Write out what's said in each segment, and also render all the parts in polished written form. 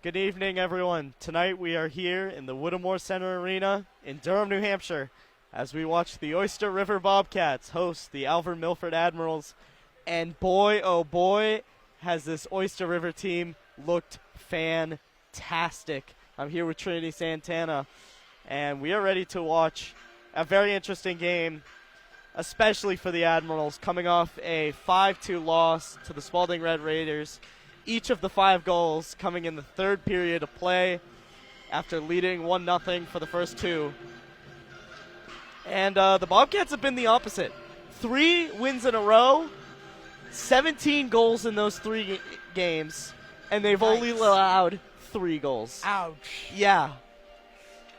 Good evening, everyone. Tonight we are here in the Whittemore Center Arena in Durham, New Hampshire, as we watch the Oyster River Bobcats host the Alvirne-Milford Admirals. And boy, oh boy, has this Oyster River team looked fantastic. I'm here with Trinity Santana, and we are ready to watch a very interesting game, especially for the Admirals, coming off a 5-2 loss to the Spalding Red Raiders. Each of the 5 goals coming in the third period of play after leading 1-0 for the first 2. And the Bobcats have been the opposite. 3 wins in a row, 17 goals in those 3 games, and they've only allowed 3 goals. Ouch. Yeah.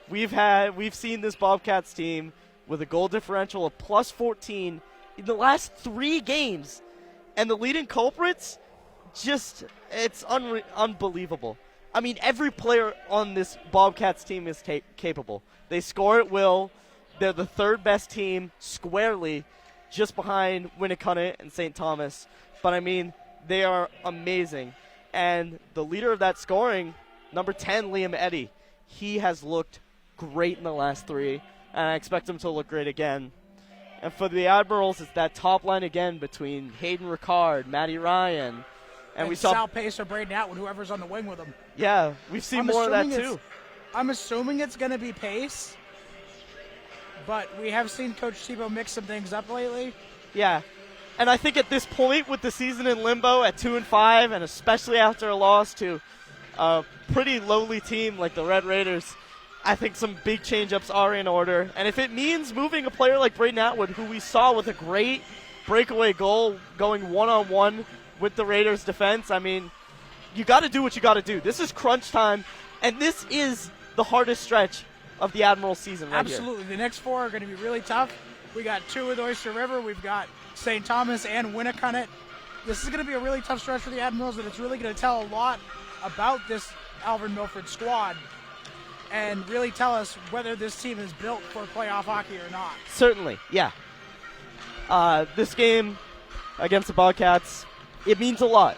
We've seen this Bobcats team with a goal differential of plus 14 in the last 3 games. And the leading culprits, it's unbelievable. I mean, every player on this Bobcats team is capable. They score at will. They're the third best team squarely, just behind Winnicott and St. Thomas. But, I mean, they are amazing. And the leader of that scoring, number 10, Liam Eddy, he has looked great in the last 3, and I expect him to look great again. And for the Admirals, it's that top line again between Hayden Ricard, Matty Ryan, and we saw Sal Pace or Braden Atwood, whoever's on the wing with him. Yeah, we've seen more of that too. I'm assuming it's going to be Pace, but we have seen Coach Tebow mix some things up lately. Yeah, and I think at this point with the season in limbo at 2-5, and especially after a loss to a pretty lowly team like the Red Raiders, I think some big change-ups are in order. And if it means moving a player like Braden Atwood, who we saw with a great breakaway goal going one-on-one with the Raiders defense, I mean, you got to do what you got to do. This is crunch time, and this is the hardest stretch of the Admirals season right Absolutely. here. The next 4 are going to be really tough. We got 2 with Oyster River. We've got St. Thomas and Winnicott. This is going to be a really tough stretch for the Admirals, and it's really going to tell a lot about this Alvirne-Milford squad and really tell us whether this team is built for playoff hockey or not. Certainly, yeah. This game against the Bobcats, it means a lot.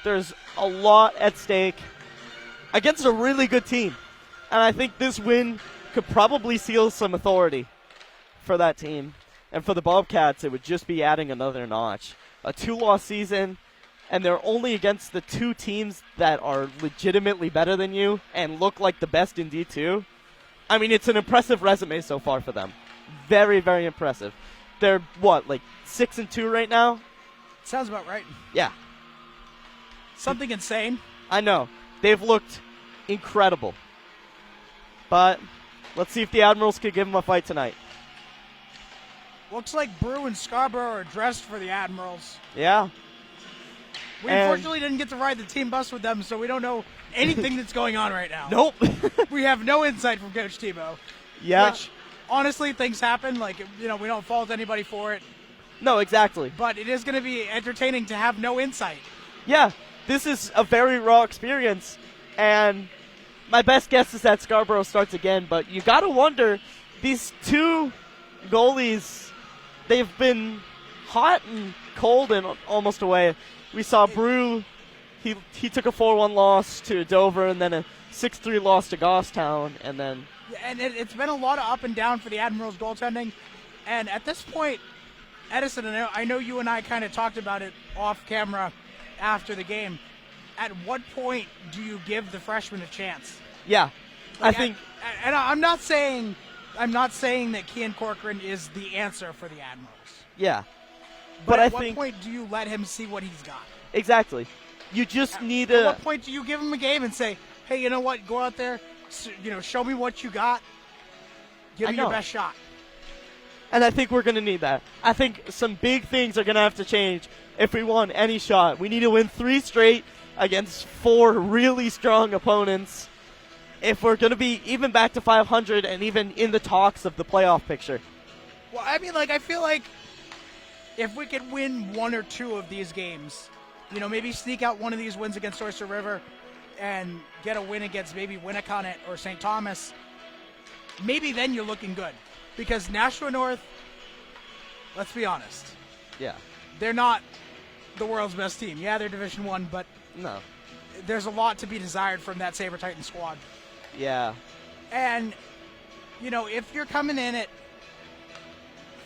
There's a lot at stake against a really good team. And I think this win could probably seal some authority for that team. And for the Bobcats, it would just be adding another notch. A 2-loss season, and they're only against the 2 teams that are legitimately better than you and look like the best in D2. I mean, it's an impressive resume so far for them. Very, very impressive. They're, 6-2 right now? Sounds about right. Yeah. Something insane. I know. They've looked incredible. But let's see if the Admirals could give them a fight tonight. Looks like Brew and Scarborough are dressed for the Admirals. Yeah. We unfortunately didn't get to ride the team bus with them, so we don't know anything that's going on right now. Nope. We have no insight from Coach Tebow. Yeah. Which, honestly, things happen. We don't fault anybody for it. No, exactly. But it is going to be entertaining to have no insight. Yeah. This is a very raw experience, and my best guess is that Scarborough starts again, but you got to wonder, these 2 goalies, they've been hot and cold and almost away. We saw Brew, he took a 4-1 loss to Dover and then a 6-3 loss to Goffstown, and then... And it's been a lot of up and down for the Admirals goaltending, and at this point, Edison, I know you and I kind of talked about it off camera after the game. At what point do you give the freshman a chance? Yeah, I think... And I'm not saying that Kean Corcoran is the answer for the Admirals. Yeah. But I at think, what point do you let him see what he's got? Exactly. You just need At what point do you give him a game and say, hey, you know what, go out there, show me what you got, give me your best shot. And I think we're going to need that. I think some big things are going to have to change if we want any shot. We need to win 3 straight against 4 really strong opponents if we're going to be even back to 500 and even in the talks of the playoff picture. Well, I mean, I feel like if we could win 1 or 2 of these games, maybe sneak out one of these wins against Oyster River and get a win against maybe Winnicott or St. Thomas, maybe then you're looking good. Because Nashua North, let's be honest. Yeah. They're not the world's best team. Yeah, they're Division I, but no. there's a lot to be desired from that Saber Titan squad. Yeah. And, if you're coming in at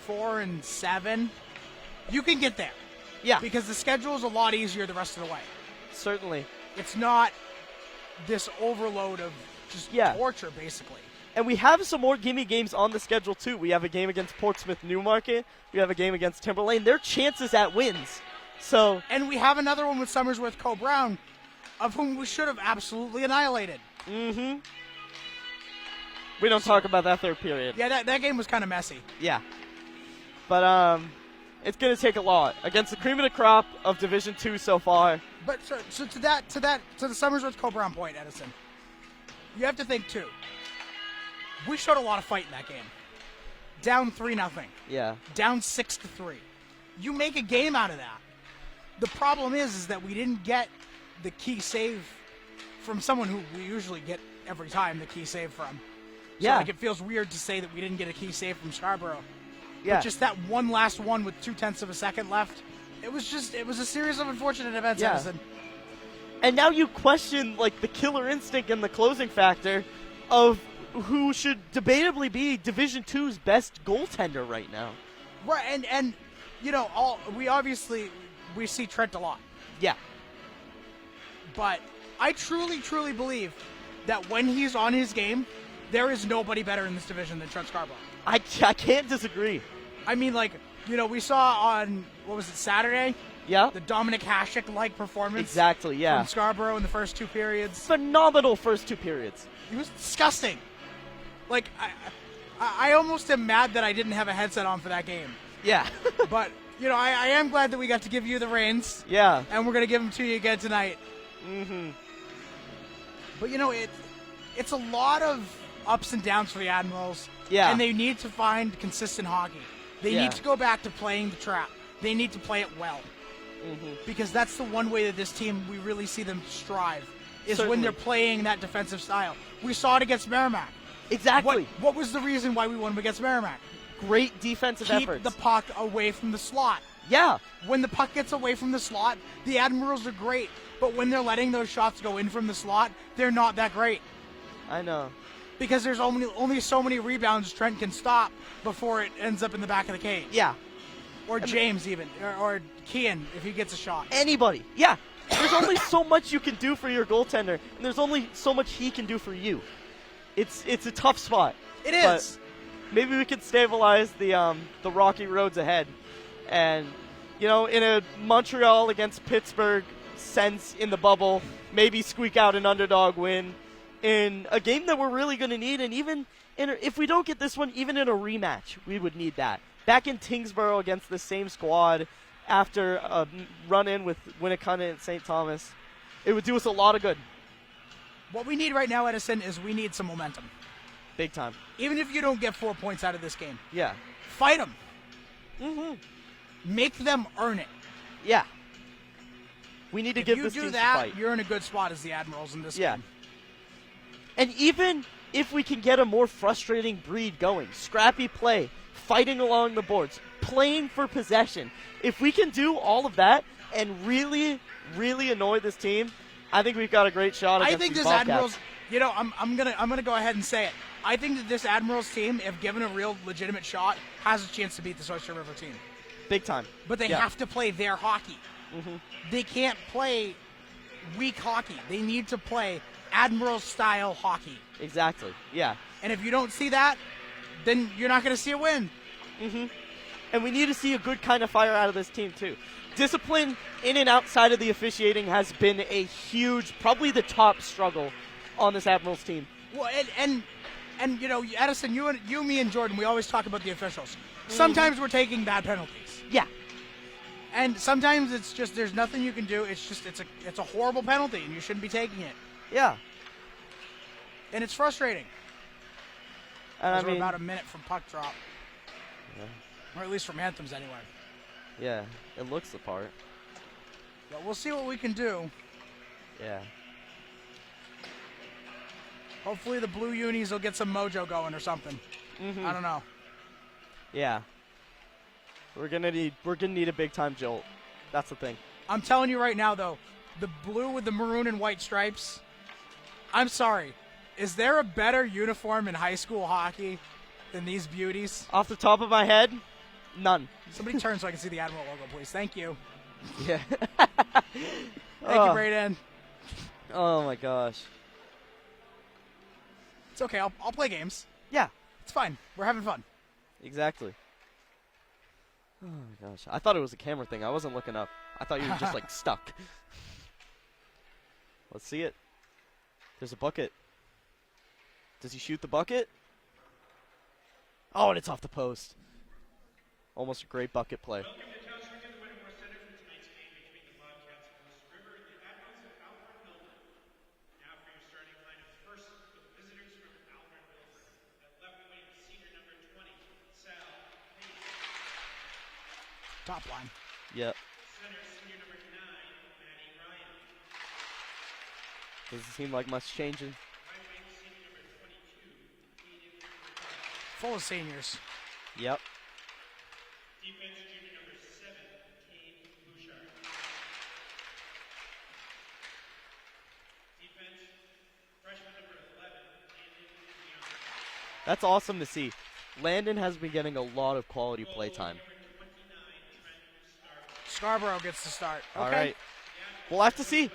4-7, you can get there. Yeah. Because the schedule is a lot easier the rest of the way. Certainly. It's not this overload of just torture, basically. And we have some more gimme games on the schedule, too. We have a game against Portsmouth Newmarket. We have a game against Timberlane. Their chances at wins. So. And we have another one with Somersworth Co-Brown, of whom we should have absolutely annihilated. Mm-hmm. We don't talk about that third period. Yeah, that game was kind of messy. Yeah. But it's going to take a lot against the cream of the crop of Division II so far. But so to the Somersworth Co-Brown point, Edison, you have to think too. We showed a lot of fight in that game. Down 3-0. Yeah. Down 6-3. You make a game out of that. The problem is that we didn't get the key save from someone who we usually get every time the key save from. So it feels weird to say that we didn't get a key save from Scarborough. Yeah. But just that one last one with 0.2 of a second left, it was a series of unfortunate events, Edison. And now you question, the killer instinct and the closing factor of who should debatably be Division II's best goaltender right now. Right, and we see Trent a lot. Yeah. But I truly, truly believe that when he's on his game, there is nobody better in this division than Trent Scarborough. I can't disagree. I mean, we saw on, Saturday? Yeah. The Dominic Hasek-like performance. Exactly, yeah. From Scarborough in the first 2 periods. Phenomenal first 2 periods. He was disgusting. I almost am mad that I didn't have a headset on for that game. Yeah. But, I am glad that we got to give you the reins. Yeah. And we're going to give them to you again tonight. Mm-hmm. But, it's a lot of ups and downs for the Admirals. Yeah. And they need to find consistent hockey. They need to go back to playing the trap. They need to play it well. Mm-hmm. Because that's the one way that this team, we really see them strive, is Certainly. when they're playing that defensive style. We saw it against Merrimack. Exactly. What was the reason why we won against Merrimack? Great defensive efforts. Keep the puck away from the slot. Yeah. When the puck gets away from the slot, the Admirals are great. But when they're letting those shots go in from the slot, they're not that great. I know. Because there's only so many rebounds Trent can stop before it ends up in the back of the cage. Yeah. Or James even. Or Kean if he gets a shot. Anybody. Yeah. There's only so much you can do for your goaltender, and there's only so much he can do for you. It's a tough spot. It is. But maybe we can stabilize the rocky roads ahead. And, in a Montreal against Pittsburgh sense in the bubble, maybe squeak out an underdog win in a game that we're really going to need. And even if we don't get this one, even in a rematch, we would need that. Back in Tingsboro against the same squad after a run-in with Winnicott and St. Thomas, it would do us a lot of good. What we need right now, Edison, is we need some momentum. Big time. Even if you don't get 4 points out of this game. Yeah. Fight them. Mm-hmm. Make them earn it. Yeah. We need to give this team some fight. If you do that, you're in a good spot as the Admirals in this game. And even if we can get a more frustrating breed going, scrappy play, fighting along the boards, playing for possession, if we can do all of that and really, really annoy this team, I think we've got a great shot against these Bobcats. Admirals, I'm gonna go ahead and say it. I think that this Admirals team, if given a real legitimate shot, has a chance to beat this Oyster River team. Big time. But they have to play their hockey. Mm-hmm. They can't play weak hockey. They need to play Admirals-style hockey. Exactly, yeah. And if you don't see that, then you're not going to see a win. Mm-hmm. And we need to see a good kind of fire out of this team, too. Discipline in and outside of the officiating has been a huge, probably the top struggle on this Admirals team. Well, and Edison, you, me, and Jordan, we always talk about the officials. Sometimes we're taking bad penalties. Yeah. And sometimes it's just there's nothing you can do. It's a horrible penalty, and you shouldn't be taking it. Yeah. And it's frustrating. We're about a minute from puck drop. Yeah. Or at least from Anthems, anyway. Yeah, it looks the part. But we'll see what we can do. Yeah. Hopefully the Blue Unis will get some mojo going or something. Mm-hmm. I don't know. Yeah. We're gonna need a big time jolt. That's the thing. I'm telling you right now, though, the blue with the maroon and white stripes. I'm sorry. Is there a better uniform in high school hockey than these beauties? Off the top of my head, none. Somebody turn so I can see the Admiral logo, please. Thank you. Yeah. Thank you, Brayden. Oh my gosh. It's okay. I'll play games. Yeah. It's fine. We're having fun. Exactly. Oh my gosh. I thought it was a camera thing. I wasn't looking up. I thought you were just like stuck. Let's see it. There's a bucket. Does he shoot the bucket? Oh, and it's off the post. Almost a great bucket play. Welcome to Townsend in the Whittemore Center for tonight's game between the Bobcats of Oyster River and the Admirals of Alvirne-Milford. Now for your starting lineups. First, for the visitors from Alvirne-Milford. At left wing, senior number 20, Sal Hayes. Top line. Yep. Center, senior number 9, Maddie Ryan. Doesn't seem like much changing. Right wing, senior number 22, Aiden Rivera. Full of seniors. Yep. Defense, junior number 7, Kane Bouchard. Defense, freshman number 11, Landon Young. That's awesome to see. Landon has been getting a lot of quality play time. Number 29, Trent Scarborough gets to start. Okay. All right. We'll have to see.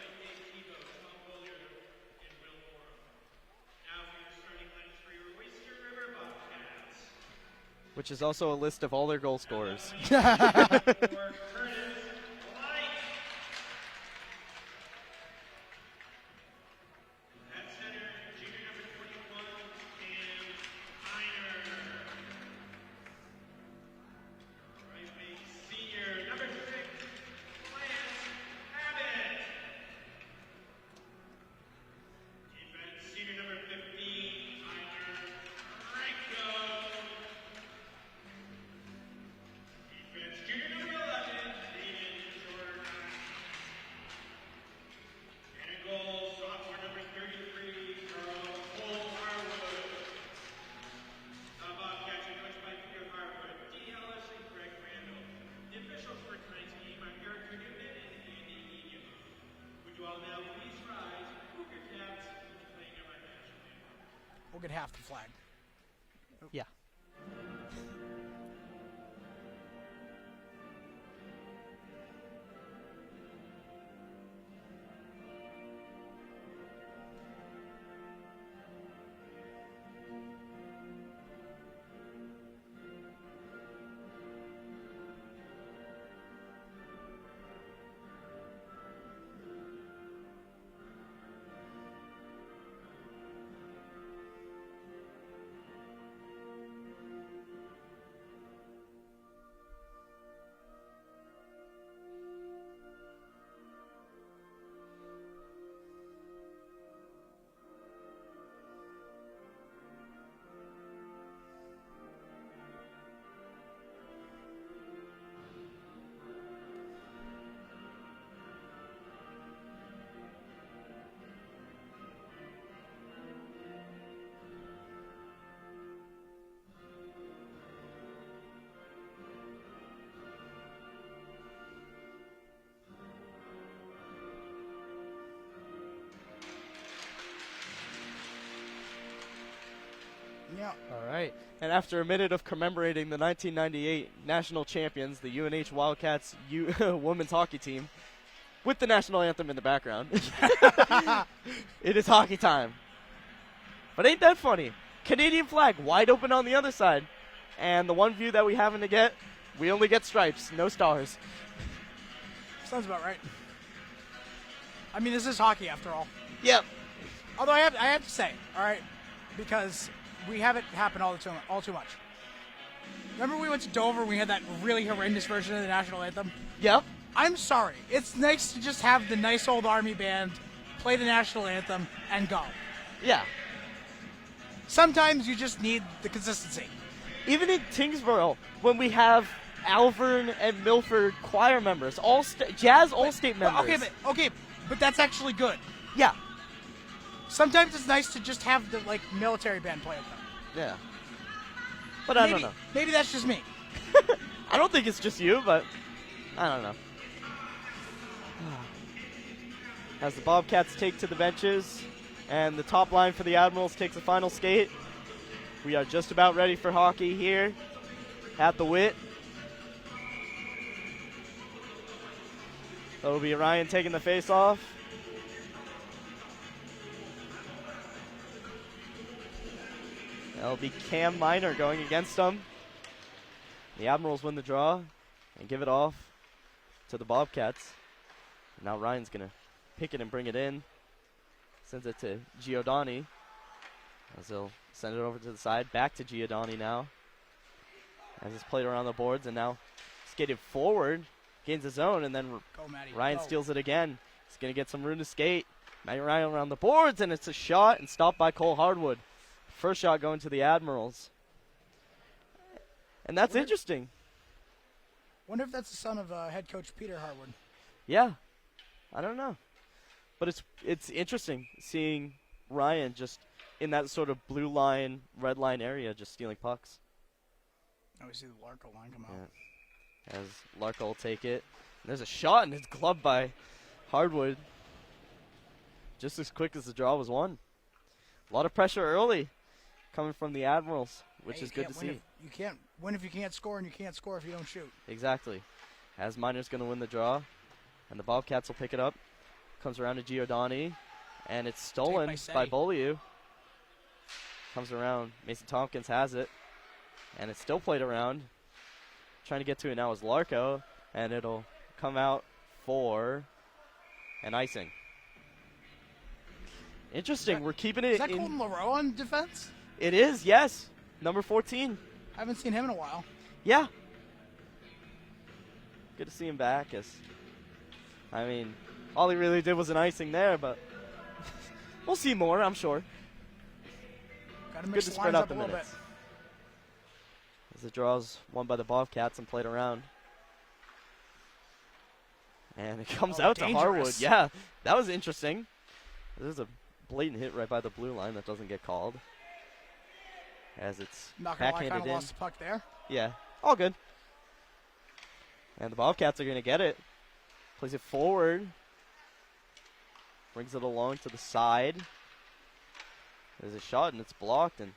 Which is also a list of all their goal scorers. We'll get half the flag. Yeah. Yeah. All right. And after a minute of commemorating the 1998 national champions, the UNH Wildcats women's hockey team, with the national anthem in the background, it is hockey time. But ain't that funny? Canadian flag wide open on the other side. And the one view that we happen to get, we only get stripes, no stars. Sounds about right. I mean, this is hockey after all. Yep. Although I have to say, all right, because we have it happen all too much. Remember we went to Dover and we had that really horrendous version of the national anthem? Yep. I'm sorry. It's nice to just have the nice old Army band play the national anthem and go. Yeah. Sometimes you just need the consistency. Even in Tingsboro, when we have Alvirne and Milford choir members, Jazz All-State members. Okay, but that's actually good. Yeah. Sometimes it's nice to just have the military band play with them. Yeah. But I don't know. Maybe that's just me. I don't think it's just you, but I don't know. as the Bobcats take to the benches, and the top line for the Admirals takes a final skate. We are just about ready for hockey here at the Wit. That'll be Ryan taking the face off. That'll be Cam Miner going against him. The Admirals win the draw and give it off to the Bobcats. Now Ryan's going to pick it and bring it in. Sends it to Giordani, as he'll send it over to the side. Back to Giordani now, as it's played around the boards, and now skated forward, gains his own, and then Ryan steals it again. He's going to get some room to skate. Matty Ryan around the boards, and it's a shot and stopped by Cole Hardwood. First shot going to the Admirals. And that's interesting. Wonder if that's the son of head coach Peter Hardwood. Yeah, I don't know. But it's interesting seeing Ryan just in that sort of blue line, red line area just stealing pucks. Oh, we see the Larko line come out. Yeah. As Larko will take it. And there's a shot, and it's gloved by Hardwood. Just as quick as the draw was won. A lot of pressure early coming from the Admirals, which is good to see. You can't win if you can't score, and you can't score if you don't shoot. Exactly. As Miner's going to win the draw, and the Bobcats will pick it up. Comes around to Giordani, and it's stolen by Beaulieu. Comes around. Mason Tompkins has it, and it's still played around. Trying to get to it now is Larko, and it'll come out for an icing. Interesting. We're keeping it. Is that Colton LaRoe on defense? It is, yes. Number 14. I haven't seen him in a while. Yeah. Good to see him back. I mean, all he really did was an icing there, but we'll see more, I'm sure. Got to mix Good to the spread lines out up the a little minutes. bit. As the draw's won by the Bobcats and played around. And it comes out to Harwood. Yeah, that was interesting. There's a blatant hit right by the blue line that doesn't get called. As it's backhanded kind of in. lost the puck there. Yeah, all good. And the Bobcats are going to get it. Plays it forward. Brings it along to the side. There's a shot, and it's blocked. And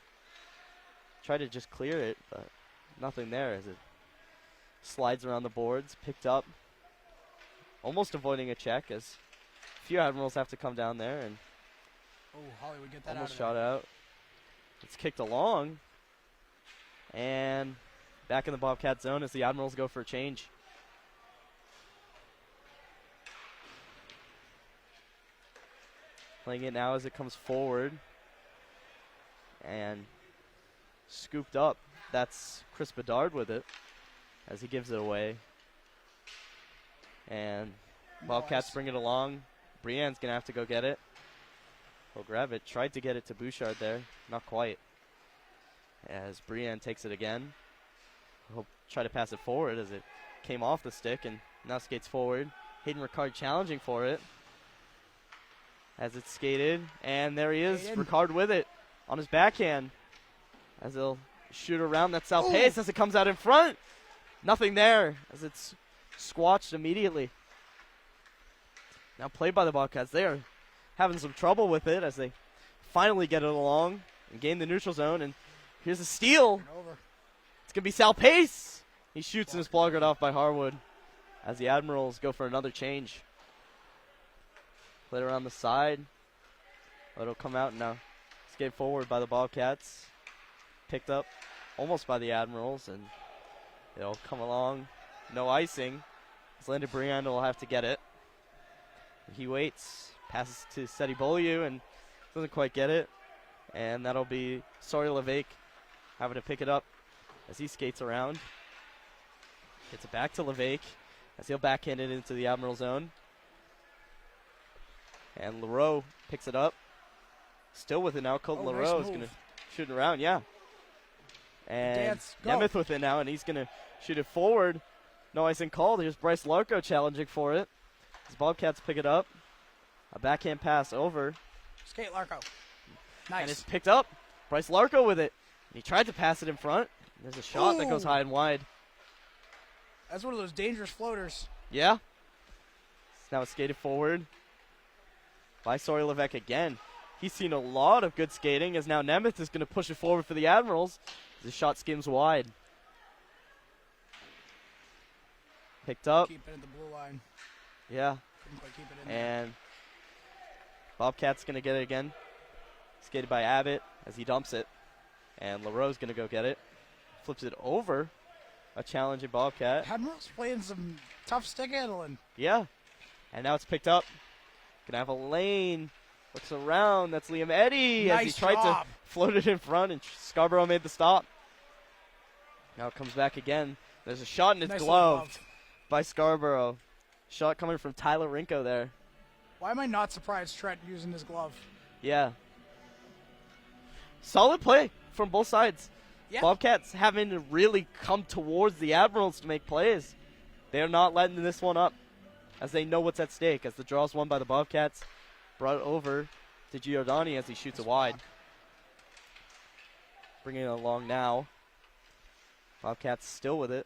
tried to just clear it, but nothing there as it slides around the boards. Picked up. Almost avoiding a check as a few Admirals have to come down there. And oh, Hollywood, get that almost out of there. shot out. It's kicked along. And back in the Bobcat zone as the Admirals go for a change. Playing it now as it comes forward. And scooped up. That's Chris Bedard with it as he gives it away. And Bobcats bring it along. Brienne's going to have to go get it. He'll grab it. Tried to get it to Bouchard there. Not quite. As Brienne takes it again. He'll try to pass it forward as it came off the stick and now skates forward. Hayden Ricard challenging for it. As it's skated. And there he is. Ricard with it on his backhand. As he'll shoot around that south pace as it comes out in front. Nothing there as it's squatched immediately. Now played by the Bobcats. They are having some trouble with it as they finally get it along and gain the neutral zone. And here's a steal. It's going to be Sal Pace. He shoots and is blocked off by Harwood as the Admirals go for another change. Played around the side. It'll come out now. Skate forward by the Bobcats. Picked up almost by the Admirals, and it'll come along. No icing. As Landon Briand will have to get it. He waits. Passes to Seti Beaulieu and doesn't quite get it. And that'll be Sori Levesque having to pick it up as he skates around. Gets it back to Levesque as he'll backhand it into the Admiral zone. And LaRoe picks it up. Still with it now. Colton LaRoe is going to shoot it around, yeah. And Nemeth with it now, and he's going to shoot it forward. No icing called. Here's Bryce Larko challenging for it. As Bobcats pick it up. A backhand pass over. Skate Larko. Nice. And it's picked up. Bryce Larko with it. And he tried to pass it in front. There's a shot that goes high and wide. That's one of those dangerous floaters. Yeah. Now it's skated forward. by Sawyer Levesque again. He's seen a lot of good skating, as now Nemeth is going to push it forward for the Admirals. The shot skims wide. Picked up. Keep it in the blue line. Yeah. Couldn't quite keep it in there. And Bobcat's going to get it again. Skated by Abbott as he dumps it. And LaRoe's going to go get it. Flips it over. A challenging Bobcat. Admirals playing some tough stick handling. Yeah. And now it's picked up. Gonna have a lane. Looks around. That's Liam Eddy as he Nice tried job. to float it in front, and Scarborough made the stop. Now it comes back again. There's a shot, and it's Nice gloved glove. by Scarborough. Shot coming from Tyler Rinko there. Why am I not surprised Trent using his glove? Yeah. Solid play from both sides. Yeah. Bobcats having to really come towards the Admirals to make plays. They're not letting this one up, as they know what's at stake, as the draw's won by the Bobcats. Brought it over to Giordani as he shoots it wide. Bringing it along now. Bobcats still with it.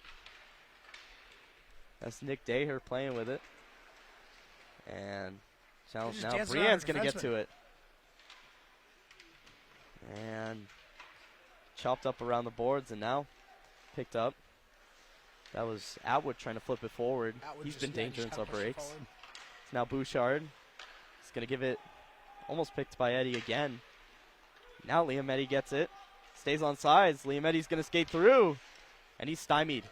That's Nick Daher playing with it. And challenge just now. dancing around Brienne's the going to get defenseman. to it. And chopped up around the boards, and now picked up. That was Atwood trying to flip it forward. Atwood He's just- been yeah, dangerous just on kinda pushed it breaks. forward. It's now Bouchard. He's going to give it, almost picked by Eddy again. Now Liam Eddy gets it. Stays on sides. Liam Eddy's going to skate through. And he's stymied.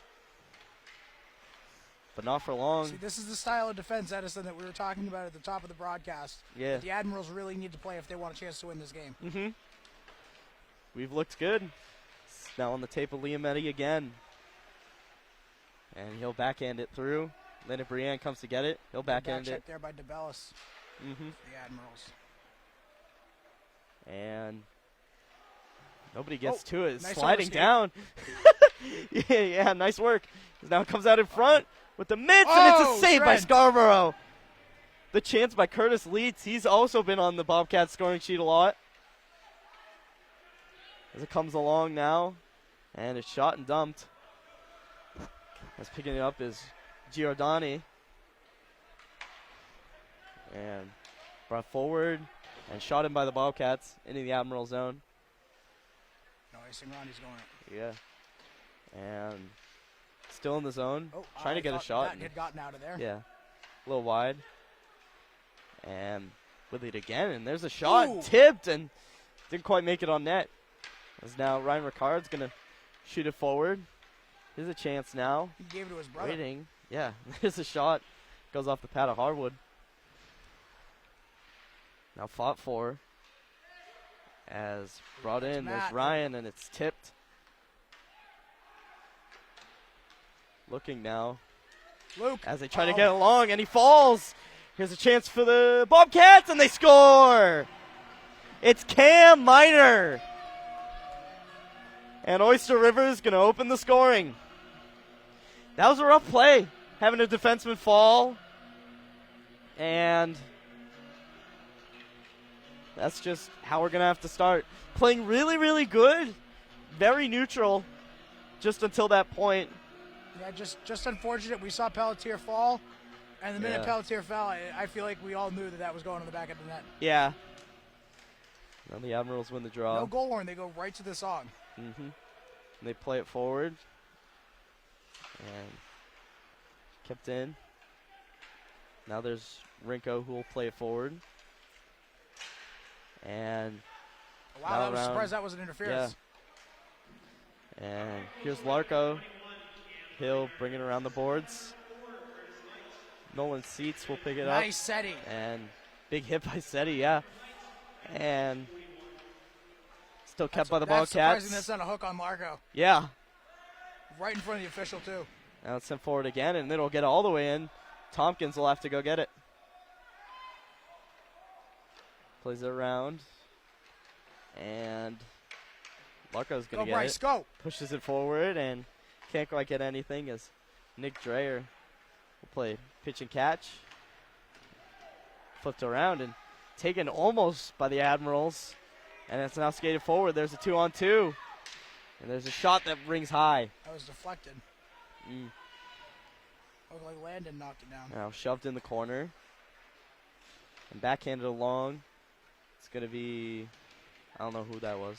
But not for long. See, this is the style of defense, Edison, that we were talking about at the top of the broadcast. Yeah. That the Admirals really need to play if they want a chance to win this game. Mm-hmm. We've looked good. It's now on the tape of Liam Eddy again. And he'll backhand it through. Then if Brienne comes to get it, he'll backhand Back check it. there by DeBellis, Mm-hmm. the Admirals. And nobody gets Oh, to it. It's nice sliding overskate. down. yeah, nice work. Now it comes out in front with the mitts, and it's Oh, a save by Trent. Scarborough. The chance by Curtis Leeds. He's also been on the Bobcats scoring sheet a lot. As it comes along now, and it's shot and dumped. As picking it up is Giordani. And brought forward and shot in by the Bobcats into the Admiral zone. No icing Ronnie's going. Yeah. And still in the zone. Oh, trying to I get a thought shot. That had gotten out of there. Yeah. A little wide. And with it again. And there's a shot. Ooh. Tipped and didn't quite make it on net. As now Ryan Ricard's going to shoot it forward. Here's a chance now. He gave it to his brother. Waiting. Yeah. There's a shot. Goes off the pad of Harwood. Now fought for. As brought in. There's Matt. Ryan, and it's tipped. Looking now. Luke. As they try to get along, and he falls. Here's a chance for the Bobcats, and they score. It's Cam Miner. And Oyster River is going to open the scoring. That was a rough play, having a defenseman fall. And that's just how we're going to have to start. Playing really, really good. Very neutral just until that point. Yeah, just unfortunate. We saw Pelletier fall, and the minute Yeah. Pelletier fell, I feel like we all knew that was going in the back of the net. Yeah. Now the Admirals win the draw. No goal horn. They go right to the song. Mm-hmm. They play it forward. And kept in. Now there's Rinko who will play it forward. And Wow, now I was around- surprised that wasn't interference. and here's Larko. Hill bringing around the boards. Nolan Seats will pick it up. Nice setting. And big hit by Seti, yeah. And still kept by the That's Bobcats. surprising that's not a hook on Largo. Yeah. Right in front of the official, too. Now it's sent forward again, and it'll get all the way in. Tompkins will have to go get it. Plays it around. And Larko's going Go, to get Bryce, it. go. Pushes it forward and can't quite get anything as Nick Dreyer will play pitch and catch. Flipped around and taken almost by the Admirals. And it's now skated forward. There's a 2-on-2. And there's a shot that rings high. That was deflected. Looked like Landon knocked it down. Now shoved in the corner. And backhanded along. It's going to be, I don't know who that was.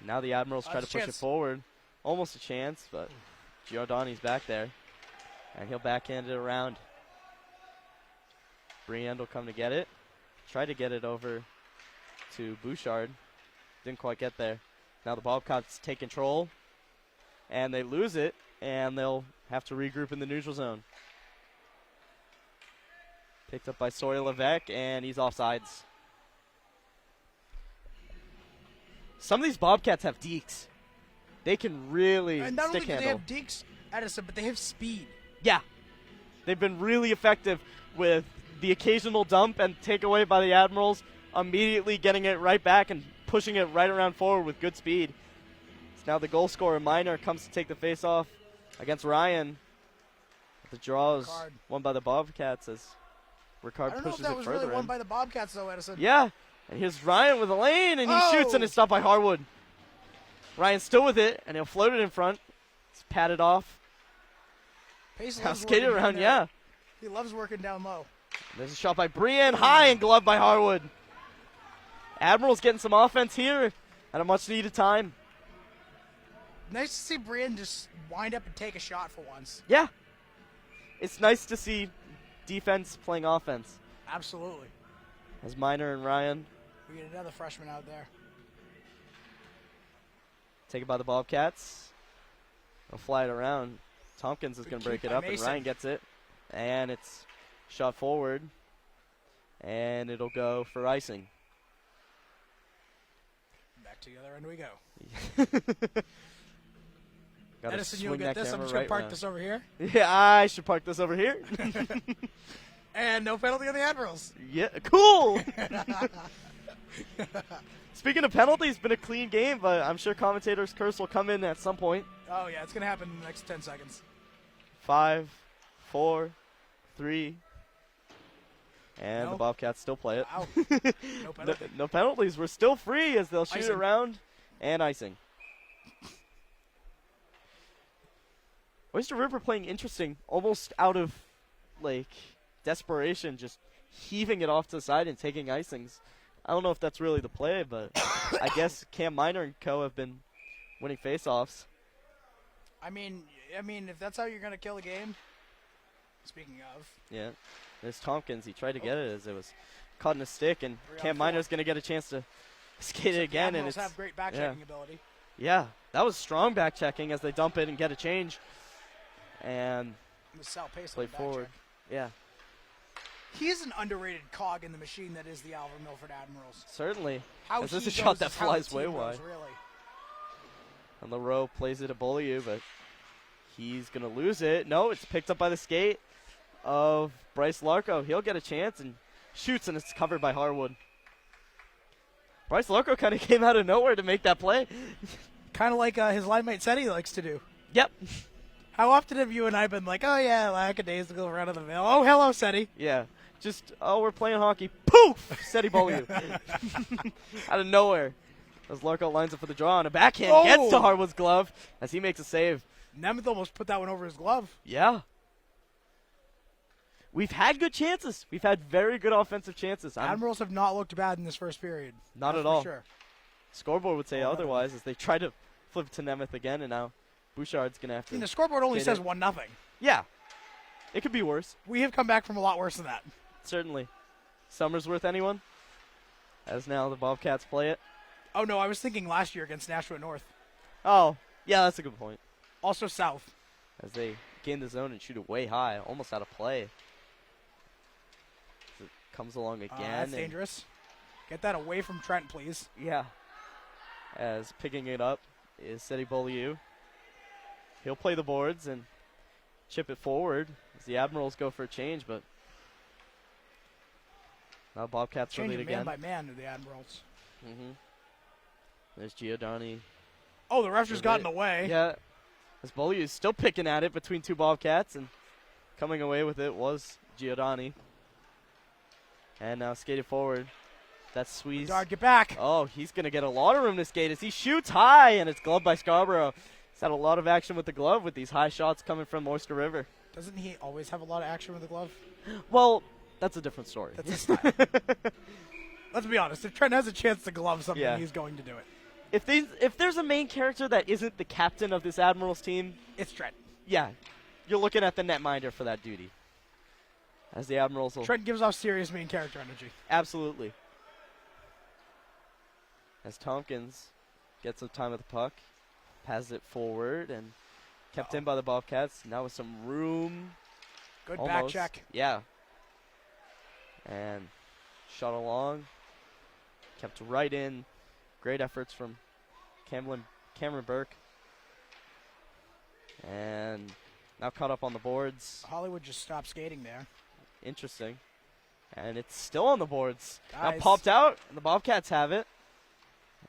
Now the Admirals try to push it forward. Almost a chance, but Giordani's back there. And he'll backhand it around. Briand will come to get it. Try to get it over to Bouchard. Didn't quite get there. Now the Bobcats take control. And they lose it. And they'll have to regroup in the neutral zone. Picked up by Sawyer Levesque, and he's offsides. Some of these Bobcats have dekes. They can really and not stick only do handle. they have dekes, Edison, but they have speed. Yeah. They've been really effective with the occasional dump and takeaway by the Admirals, immediately getting it right back and pushing it right around forward with good speed. So now the goal scorer, Minor, comes to take the face-off against Ryan. The draw is won by the Bobcats as Ricard I don't know pushes if that it was further really won in. by the Bobcats, though, Edison. Yeah. And here's Ryan with a lane, and he shoots, and it's stopped by Harwood. Ryan's still with it, and he'll float it in front. It's patted off. Pace Now loves skated working around, down yeah. there. He loves working down low. There's a shot by Briand, high and gloved by Harwood. Admirals getting some offense here at a much-needed time. Nice to see Brian just wind up and take a shot for once. Yeah. It's nice to see defense playing offense. Absolutely. As Minor and Ryan We get another freshman out there. take it by the Bobcats. They'll fly it around. Tompkins is going to break it up, and Ryan gets it. And it's shot forward. And it'll go for icing. Back together, and we go. Edison, you'll get this. I'm just going to park this over here. Yeah, I should park this over here. And no penalty on the Admirals. Yeah, cool. Speaking of penalties, it's been a clean game, but I'm sure commentator's curse will come in at some point. Oh, yeah, it's going to happen in the next 10 seconds. 5, 4, 3. And the Bobcats still play it. Wow. No penalty. No penalties. We're still free as they'll shoot Icing. it around. And icing. Oyster River playing interesting, almost out of, like, desperation, just heaving it off to the side and taking icings. I don't know if that's really the play, but I guess Cam Minor and co have been winning faceoffs. I mean, if that's how you're going to kill a game, speaking of. Yeah. There's Tompkins. He tried to get it as it was caught in a stick, and Cam 3-on-4. Minor's going to get a chance to skate it again. The And Admirals it's have great back-checking ability. Yeah, that was strong back checking as they dump it and get a change. And Sal Pace play back forward. check. Yeah, He's an underrated cog in the machine that is the Alvirne-Milford Admirals. certainly. How As this he is a shot goes that is how the flies team way goes, wide. Really. And LaRoe plays it to Beaulieu, but he's going to lose it. No, it's picked up by the skate of Bryce Larco. He'll get a chance and shoots, and it's covered by Harwood. Bryce Larco kind of came out of nowhere to make that play. Kind of like his line mate said he likes to do. Yep. How often have you and I been like, oh, yeah, lackadaisical around in the mill. Oh, hello, Seti. Yeah. Just, we're playing hockey. Poof! Seti Beaulieu. Out of nowhere. As Larco lines up for the draw, and a backhand gets to Harwood's glove as he makes a save. Nemeth almost put that one over his glove. Yeah. We've had good chances. We've had very good offensive chances. Admirals have not looked bad in this first period. Not That's at all. For sure. Scoreboard would say otherwise as they try to flip it to Nemeth again, and now Bouchard's going to have I mean, to. the scoreboard only Get says it. 1-0. Yeah. It could be worse. We have come back from a lot worse than that. Certainly. Summersworth, anyone? As now the Bobcats play it. Oh, no, I was thinking last year against Nashua North. Oh, yeah, that's a good point. Also South. As they gain the zone and shoot it way high, almost out of play. As it comes along again. That's dangerous. Get that away from Trent, please. Yeah. As picking it up is Seti Beaulieu. He'll play the boards and chip it forward as the Admirals go for a change, but now Bobcats will lead Changing man again. by man to the Admirals. Mm-hmm. There's Giordani. Oh, the ref just got in the way. Yeah. As Beaulieu is still picking at it between two Bobcats, and coming away with it was Giordani. And now skated forward. That's Squeeze. Dard, get back. Oh, he's going to get a lot of room to skate as he shoots high, and it's gloved by Scarborough. He's had a lot of action with the glove with these high shots coming from Oyster River. Doesn't he always have a lot of action with the glove? Well, That's a different story. That's his style. Let's be honest. If Trent has a chance to glove something, Yeah. he's going to do it. If there's a main character that isn't the captain of this Admirals team, It's Trent. yeah, you're looking at the netminder for that duty. As the Admirals will Trent gives off serious main character energy. absolutely. As Tompkins gets some time with the puck, passes it forward and kept in by the Bobcats. Now with some room. Good back check. Yeah. And shot along. Kept right in. Great efforts from Cameron Burke. And now caught up on the boards. Hollywood just stopped skating there. Interesting. And it's still on the boards. Now Guys. popped out, and the Bobcats have it.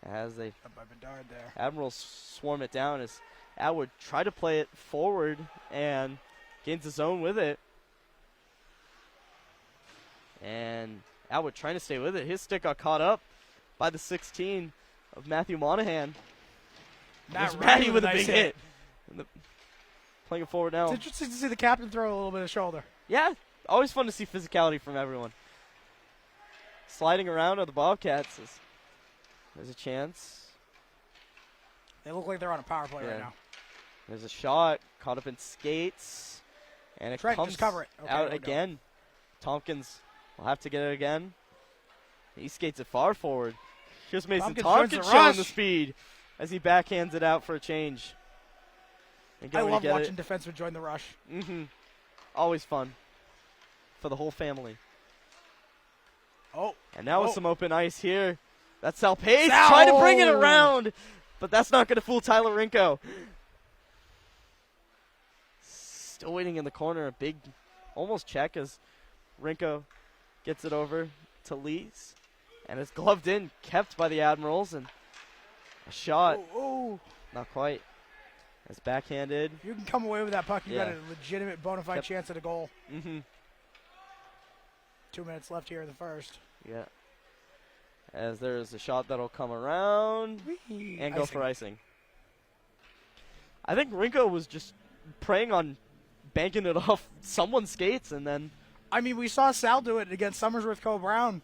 As they Up by Bedard there. Admirals swarm it down as Atwood try to play it forward and gains the zone with it. And Atwood trying to stay with it. His stick got caught up by the 16 of Matthew Monahan. Matt Ratty with a nice big hit. Playing it forward now. It's interesting to see the captain throw a little bit of shoulder. Yeah, always fun to see physicality from everyone. Sliding around on the Bobcats. There's a chance. They look like they're on a power play right now. There's a shot, caught up in skates, and it Trent, comes just cover it. Okay, out there we go. again. Tompkins will have to get it again. He skates it far forward. Here's Mason Tompkins Tompkins joins the showing rush. the speed as he backhands it out for a change. I love watching defensemen join the rush. Always fun for the whole family. Oh. And now with Oh. some open ice here. That's Sal Pace Sal! trying to bring it around, but that's not going to fool Tyler Rinko. Still waiting in the corner. A big almost check as Rinko gets it over to Lees. And it's gloved in, kept by the Admirals. And a shot. Oh. Not quite. It's backhanded. You can come away with that puck. You Yeah. got a legitimate bona fide chance at a goal. 2 minutes left here in the first. Yeah. As there's a shot that'll come around Whee! and go for icing. I think Rinko was just preying on banking it off someone's skates and then. I mean, we saw Sal do it against Summersworth Cole Brown.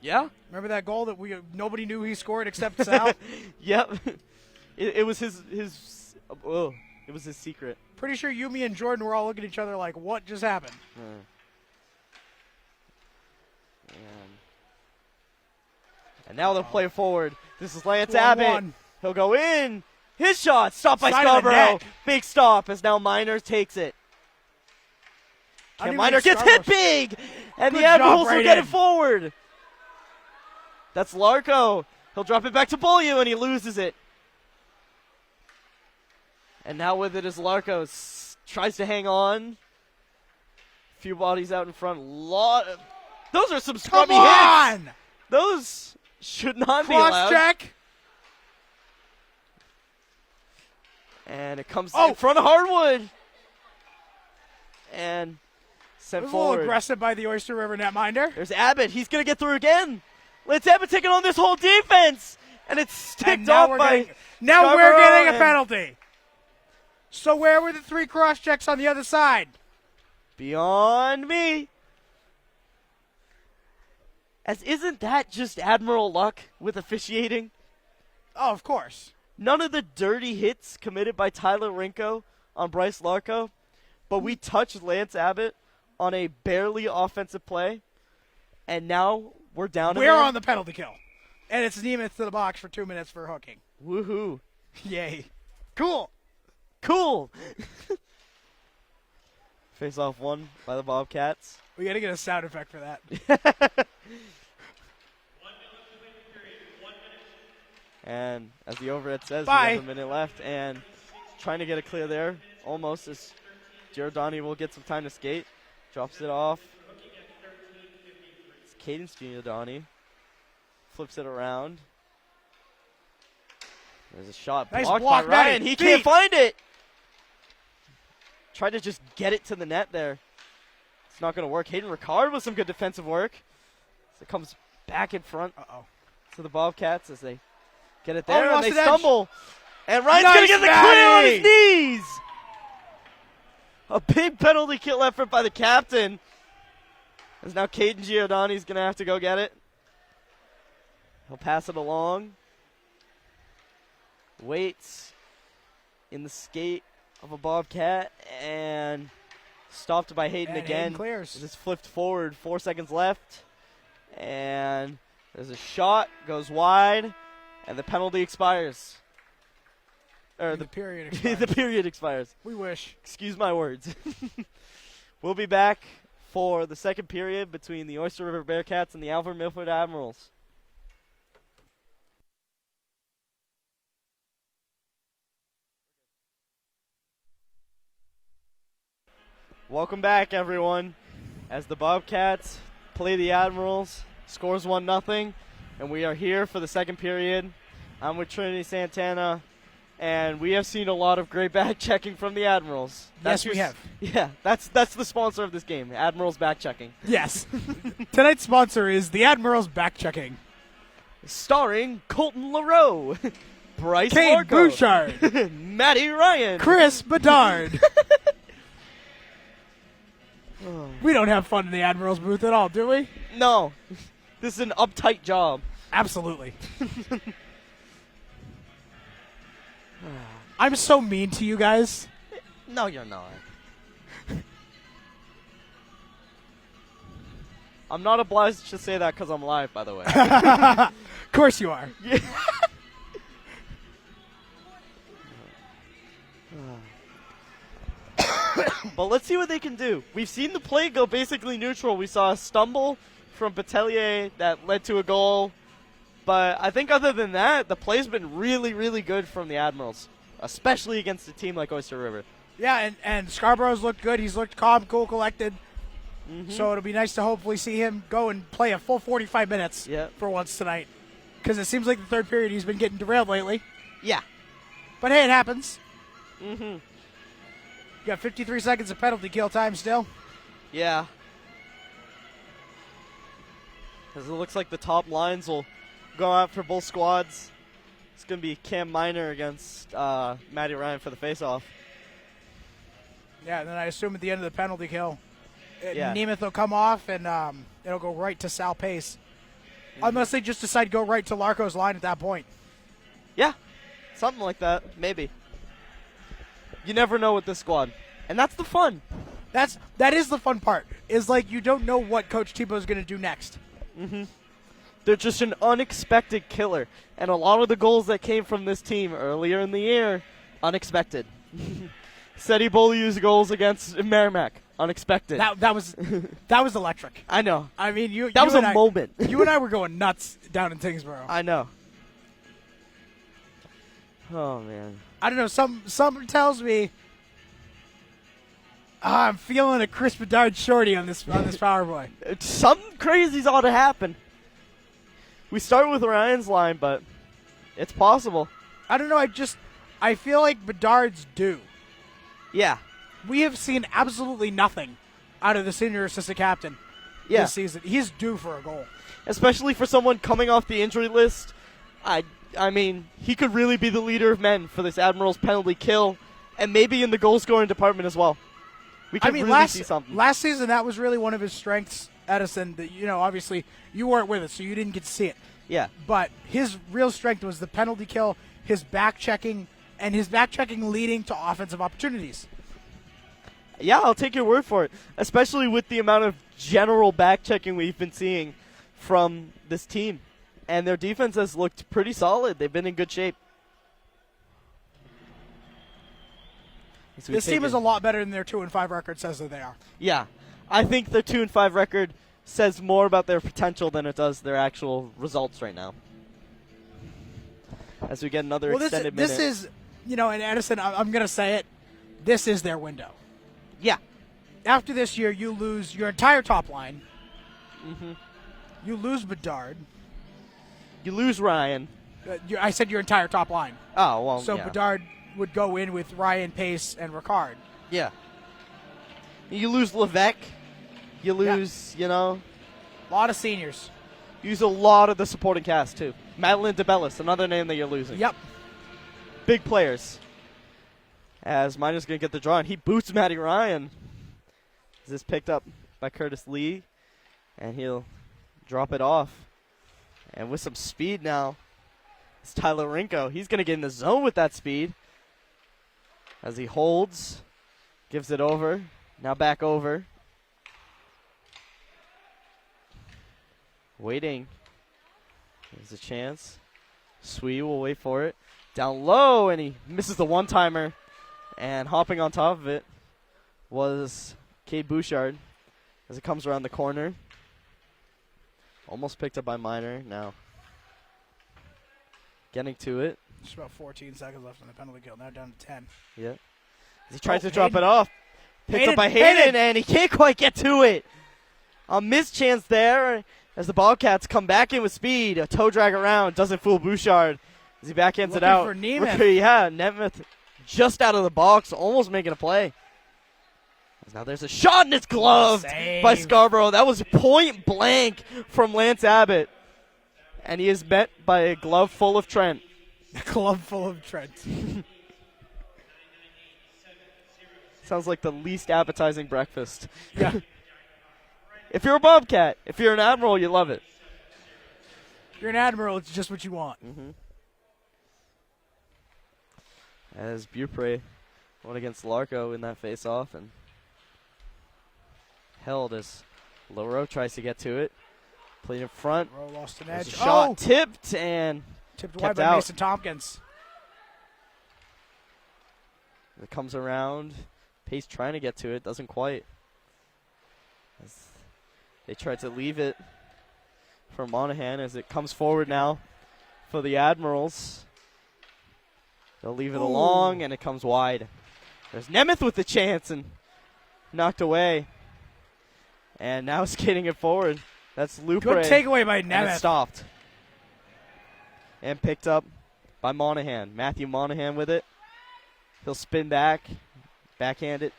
Yeah. Remember that goal that nobody knew he scored except Sal? Yep. It was his it was his secret. Pretty sure you, me, and Jordan were all looking at each other like, what just happened? And now they'll play forward. This is Lance 1-1. Abbott. He'll go in. His shot. Stopped by Side of the Scarborough. net. Big stop as now Minor takes it. I Cam don't Minor even gets think hit big. And Good the Admirals job, will right get in. it forward. That's Larko. He'll drop it back to Beaulieu and he loses it. And now with it is Larko. Tries to hang on. Few bodies out in front. Those are some Come scrubby hits. on! Those should not be allowed. Cross check. And it comes in front of Hardwood. And It sent was a little forward. aggressive by the Oyster River netminder. There's Abbott. He's going to get through again. Let's Abbott taking on this whole defense. And it's sticked off by Now we're Scarborough getting a and penalty. So where were the 3 cross checks on the other side? Beyond me. As isn't that just Admiral luck with officiating? Oh, of course. None of the dirty hits committed by Tyler Rinko on Bryce Larko, but we touched Lance Abbott on a barely offensive play, and now we're down. We're on the penalty kill. And it's Nemeth to the box for 2 minutes for hooking. Woohoo. Yay. Cool. Cool. Face off one by the Bobcats. We got to get a sound effect for that. And as the overhead says, Bye. we have a minute left, and trying to get it clear there. Almost as Giordani will get some time to skate. Drops it off. It's Cadence Giordani. Flips it around. There's a shot Nice blocked block, by Ryan. Matty. He Deep. can't find it. Tried to just get it to the net there. It's not going to work. Hayden Ricard with some good defensive work. So it comes back in front to the Bobcats as they get it there, and lost they an edge. stumble. And Ryan's Nice, going to get the clear on Matty. his knees. A big penalty kill effort by the captain. As now Caden Giordani's going to have to go get it. He'll pass it along. Waits in the skate of a Bobcat and stopped by Hayden And again. Hayden clears. This is flipped forward, 4 seconds left. And there's a shot, goes wide, and the penalty expires. Or The period expires. the period expires. We wish. Excuse my words. We'll be back for the second period between the Oyster River Bearcats and the Alvirne-Milford Admirals. Welcome back, everyone, as the Bobcats play the Admirals. Scores 1-0, and we are here for the second period. I'm with Trinity Santana, and we have seen a lot of great back checking from the Admirals. Yes, we have. Yeah, that's the sponsor of this game, Admirals back checking. Yes. Tonight's sponsor is the Admirals Back Checking. Starring Colton LaRoe, Bryce Kate Marco, Bouchard, Matty Ryan, Chris Bedard. We don't have fun in the Admirals booth at all, do we? No, this is an uptight job. Absolutely. I'm so mean to you guys. No, you're not. I'm not obliged to say that because I'm live, by the way. Of course you are. But let's see what they can do. We've seen the play go basically neutral. We saw a stumble from Batelier that led to a goal. But I think other than that, the play's been really, really good from the Admirals, especially against a team like Oyster River. Yeah, and Scarborough's looked good. He's looked calm, cool, collected. So it'll be nice to hopefully see him go and play a full 45 minutes for once tonight. Because it seems like the third period he's been getting derailed lately. Yeah. But hey, it happens. Mm-hmm. You got 53 seconds of penalty kill time still. Yeah. Because it looks like the top lines will go out for both squads. It's going to be Cam Miner against Matty Ryan for the face-off. Yeah, and then I assume at the end of the penalty kill, Yeah. Nemeth will come off and it'll go right to Sal Pace. Unless they just decide to go right to Larco's line at that point. Yeah, something like that, maybe. You never know with this squad, and that's the fun. That is the fun part, is like you don't know what Coach Tebow's going to do next. Mm-hmm. They're just an unexpected killer, and a lot of the goals that came from this team earlier in the year, unexpected. Seti Beaulieu's goals against Merrimack, unexpected. That was electric. I know. I mean, That was a moment. You and I were going nuts down in Tingsboro. I know. Oh, man. I don't know. Something tells me I'm feeling a Chris Bedard shorty on this power play. Something crazy's ought to happen. We start with Ryan's line, but it's possible. I don't know. I feel like Bedard's due. Yeah. We have seen absolutely nothing out of the senior assistant captain this season. He's due for a goal. Especially for someone coming off the injury list. I mean, he could really be the leader of men for this Admirals penalty kill, and maybe in the goal-scoring department as well. We could really see something. Last season, that was really one of his strengths, Edison. That, obviously, you weren't with us, so you didn't get to see it. Yeah. But his real strength was the penalty kill, his back-checking, and his back-checking leading to offensive opportunities. Yeah, I'll take your word for it, especially with the amount of general back-checking we've been seeing from this team. And their defense has looked pretty solid. They've been in good shape. This team is a lot better than their 2-5 record says that they are. Yeah. I think their 2-5 record says more about their potential than it does their actual results right now. As we get another extended minute. This is, and Edison, I'm going to say it, this is their window. Yeah. After this year, you lose your entire top line. Mm-hmm. You lose Bedard. You lose Ryan. I said your entire top line. Oh, well, So yeah. Bedard would go in with Ryan, Pace, and Ricard. Yeah. You lose Levesque. You lose, A lot of seniors. You lose a lot of the supporting cast, too. Madeline DeBellis, another name that you're losing. Yep. Big players. As Miner's going to get the draw, and he boots Matty Ryan. Is this picked up by Curtis Lee? And he'll drop it off. And with some speed now, it's Tyler Rinko. He's going to get in the zone with that speed. As he holds, gives it over. Now back over. Waiting. There's a chance. Swee will wait for it. Down low, and he misses the one-timer. And hopping on top of it was Cade Bouchard as it comes around the corner. Almost picked up by Miner. Now getting to it. Just about 14 seconds left on the penalty kill. Now down to 10. Yeah. As he tries to drop it off. Picked Hayden, up by Hayden, and he can't quite get to it. A missed chance there as the Bobcats come back in with speed. A toe drag around. Doesn't fool Bouchard as he backhands it Looking out. for Nemeth. Yeah, Nemeth just out of the box, almost making a play. Now there's a shot, and it's gloved by Scarborough. That was point blank from Lance Abbott. And he is met by a glove full of Trent. A glove full of Trent. Sounds like the least appetizing breakfast. Yeah. If you're a Bobcat, if you're an Admiral, you love it. If you're an Admiral, it's just what you want. As Beaupre went against Larco in that face-off and held as Leroux tries to get to it. Played in front. Rowe lost an There's edge. a shot tipped and Tipped wide kept by out. Mason Tompkins. It comes around. Pace trying to get to it. Doesn't quite. As they try to leave it for Monahan as it comes forward now for the Admirals. They'll leave it along, and it comes wide. There's Nemeth with the chance and knocked away. And now skating it forward. That's Lupre. Good takeaway by And it Nemeth. stopped. And picked up by Monahan. Matthew Monahan with it. He'll spin back, backhand it,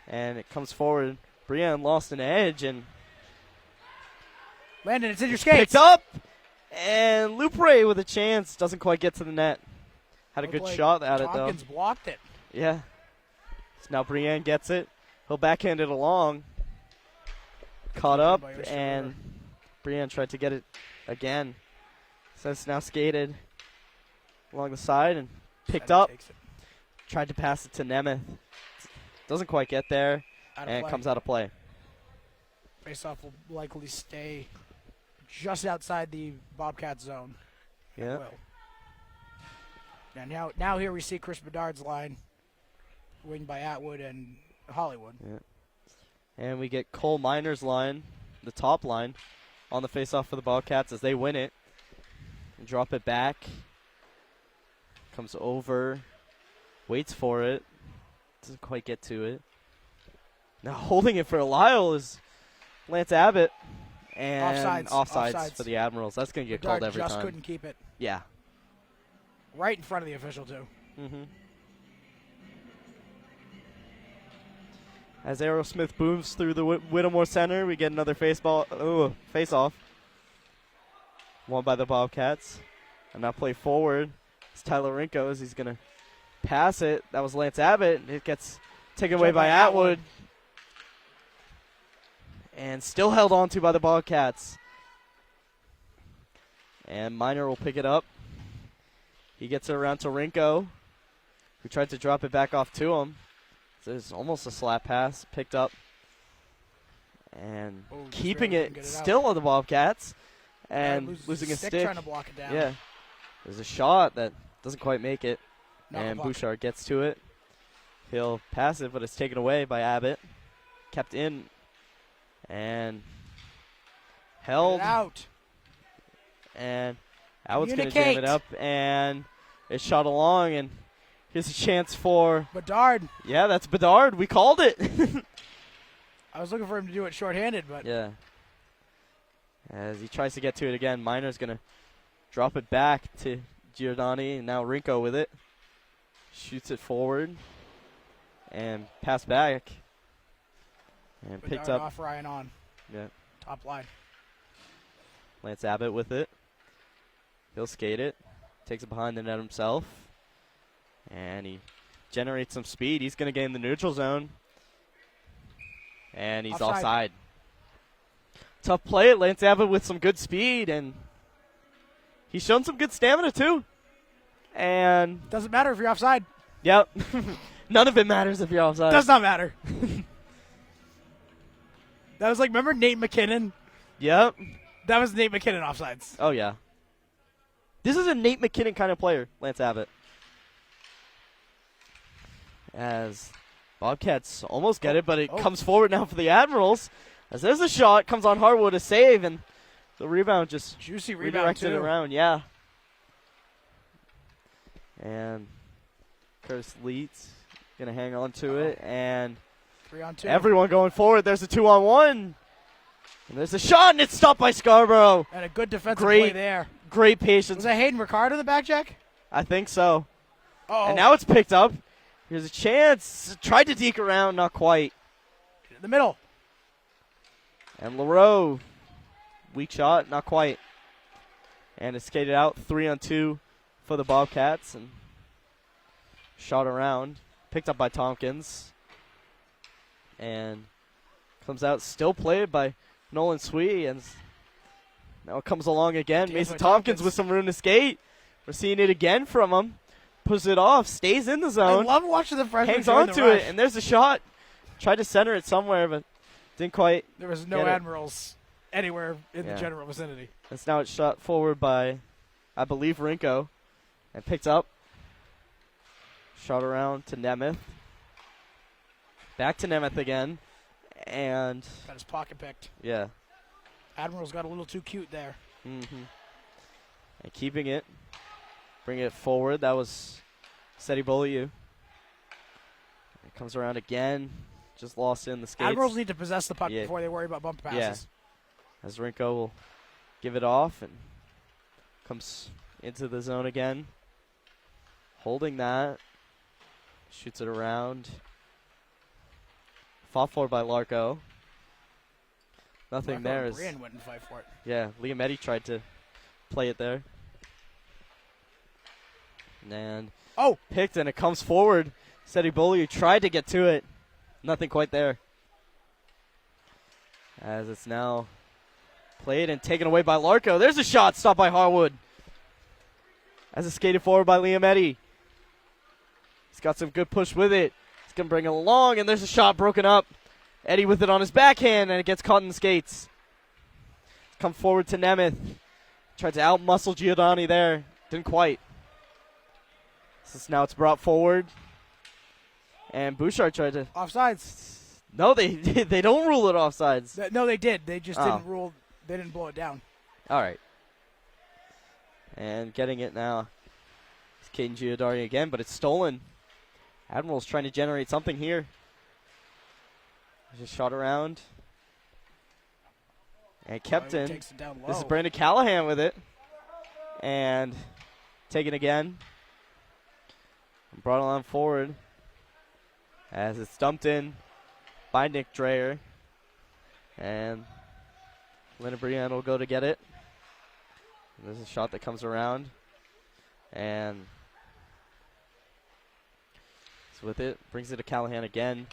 and it comes forward. Brienne lost an edge and Landon, it's in your skates. picked up. And Lupre with a chance. Doesn't quite get to the net. Had a good shot at it, though. Tompkins blocked it. Yeah. So now Brienne gets it. He'll backhand it along. Caught up, by Oyster and River. Brienne tried to get it again. So it's now skated along the side and picked And he up. takes it. Tried to pass it to Nemeth. Doesn't quite get there, Out of and it play. comes out of play. Faceoff will likely stay just outside the Bobcat zone. Yeah. Will. And now here we see Chris Bedard's line, winged by Atwood and Hollywood. Yeah. And we get Cole Miner's line, the top line, on the faceoff for the Bobcats as they win it. And drop it back. Comes over. Waits for it. Doesn't quite get to it. Now holding it for Lyle is Lance Abbott. And offsides for the Admirals. That's going to get Bedard called every just time. couldn't keep it. Yeah. Right in front of the official, too. As Aerosmith booms through the Whittemore Center, we get another face-off. Won by the Bobcats. And now play forward. It's Tyler Rinko as he's going to pass it. That was Lance Abbott. It gets taken away by Atwood. And still held on to by the Bobcats. And Miner will pick it up. He gets it around to Rinko, who tried to drop it back off to him. So it's almost a slap pass. Picked up. And keeping it still on the Bobcats. And losing a stick. Trying to block it down. Yeah. There's a shot that doesn't quite make it. And Puck. Bouchard gets to it. He'll pass it, but it's taken away by Abbott. Kept in. And held. Get it out. And Atwood's going to jam it up. And it's shot along. And here's a chance for Bedard. Yeah, that's Bedard. We called it. I was looking for him to do it shorthanded, but Yeah. As he tries to get to it again, Miner's going to drop it back to Giordani. And now Rinko with it. Shoots it forward. And pass back. And Bedard picked up. off Ryan on. Yeah. Top line. Lance Abbott with it. He'll skate it. Takes it behind the net himself. And he generates some speed. He's going to get in the neutral zone. And he's offside. Tough play. Lance Abbott with some good speed, and he's shown some good stamina too. And Doesn't matter if you're offside. yep, none of it matters if you're offside. Does not matter. That was like, remember Nate McKinnon? Yep. That was Nate McKinnon offsides. Oh yeah. This is a Nate McKinnon kind of player, Lance Abbott. As Bobcats almost get it, but it comes forward now for the Admirals. As there's a shot, comes on Harwood, a save, and the rebound just juicy rebound redirected too. around. Yeah. And Curtis Leeds gonna hang on to it, and 3-on-2. everyone going forward. There's a 2-on-1, and there's a shot, and it's stopped by Scarborough. And a good defensive play there. Great patience. Was that Hayden Ricardo, the back check? I think so. Oh, And now it's picked up. Here's a chance. Tried to deke around, not quite. in the middle. And LaRoe, weak shot, not quite. And it's skated out 3-on-2 for the Bobcats. And shot around. Picked up by Tompkins. And comes out, still played by Nolan Swee. And now it comes along again. Mason Tompkins with some room to skate. We're seeing it again from him. Pushes it off, stays in the zone. I love watching the freshman hangs join on the to rush. it, and there's a shot. Tried to center it somewhere, but didn't quite. There was no get it. Admirals anywhere in the Yeah. general vicinity. It's now it's shot forward by, I believe, Rinko, and picked up. Shot around to Nemeth. Back to Nemeth again, and Got his pocket picked. yeah. Admirals got a little too cute there. Mm-hmm. And keeping it, bring it forward. That was Seti Boliu. It comes around again. Just lost in the skates. Admirals need to possess the puck Yeah. before they worry about bump passes. Yeah. As Rinko will give it off and comes into the zone again. Holding that. Shoots it around. Fought for by Larko. Nothing Marco there. and Is Brian went and fight for it. yeah, Liam Eddy tried to play it there. And picked, and it comes forward. Seti Boliu tried to get to it. Nothing quite there. As it's now played and taken away by Larko. There's a shot stopped by Harwood. As it's skated forward by Liam Eddy. He's got some good push with it. He's going to bring it along, and there's a shot broken up. Eddy with it on his backhand, and it gets caught in the skates. Come forward to Nemeth. Tried to out-muscle Giordani there. Didn't quite. So now it's brought forward. And Bouchard tried to... Offsides. No, they don't rule it offsides. No, they did. They just Oh. didn't rule. They didn't blow it down. All right. And getting it now. It's Caden Giordani again, but it's stolen. Admirals trying to generate something here. Just shot around. And kept He in. takes it down low. This is Brandon Callahan with it. And taken again. Brought along forward. As it's dumped in by Nick Dreyer. And Leonard Briand will go to get it. And there's a shot that comes around. And it's with it. Brings it to Callahan again.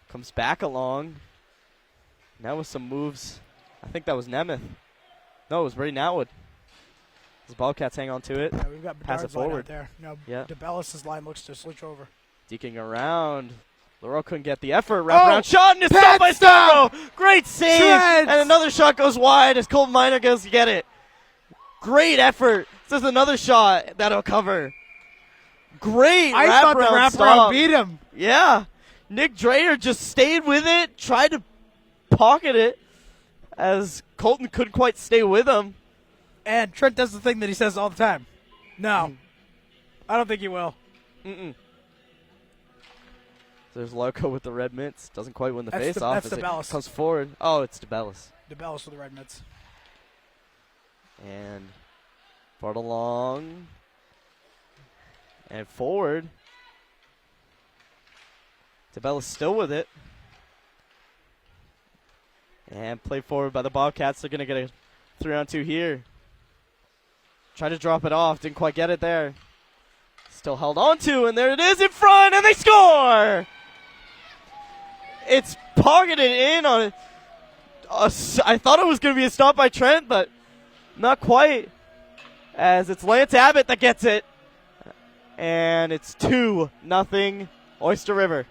Comes back along. Now with some moves. I think that was Nemeth. No, it was Brady Atwood. The Bobcats hang on to it. Yeah, we've got Pass it Bedard's line forward. out there. Now Yeah. DeBellis' line looks to switch over. Deking around. Laurel couldn't get the effort. Wraparound shot, and it's Pat stopped by stop! Scarborough. Great save. Shreds! And another shot goes wide as Colton Miner goes to get it. Great effort. This is another shot that'll cover. Great I thought the wraparound stop. beat him. Yeah. Nick Dreyer just stayed with it, tried to pocket it as Colton couldn't quite stay with him. And Trent does the thing that he says all the time. No. I don't think he will. Mm-mm. There's Larko with the red mitts. Doesn't quite win the face-off that's as it DeBellis. comes forward. Oh, it's DeBellis. DeBellis with the red mitts. And brought along. And forward. DeBellis still with it. And played forward by the Bobcats. They're going to get a 3-on-2 here. Try to drop it off. Didn't quite get it there. Still held on to, and there it is in front, and they score! It's pocketed in I thought it was going to be a stop by Trent, but not quite. As it's Lance Abbott that gets it. And it's 2-0 Oyster River.